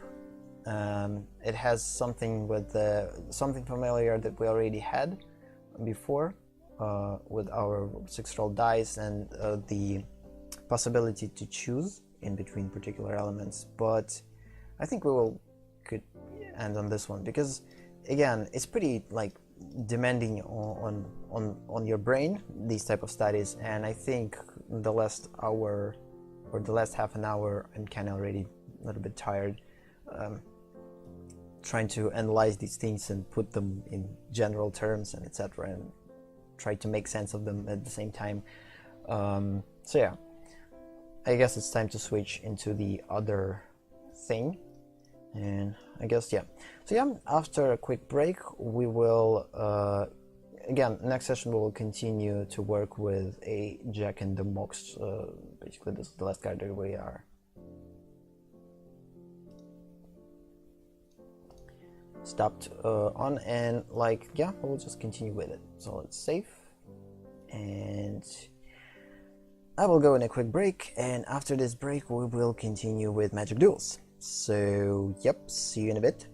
A: It has something with something familiar that we already had before. With our 6-roll dice and the possibility to choose in between particular elements, but I think we could end on this one because again it's pretty like demanding on your brain, these type of studies, and I think the last hour or the last half an hour, I'm kind of already a little bit tired trying to analyze these things and put them in general terms and etc., and try to make sense of them at the same time. So yeah, I guess it's time to switch into the other thing, and I guess yeah. So yeah, after a quick break, we will again, next session we will continue to work with a Jack in the Box. Basically, this is the last card that we are stopped on, and like yeah, we'll just continue with it. So let's save, and I will go in a quick break, and after this break we will continue with Magic Duels. So yep, see you in a bit.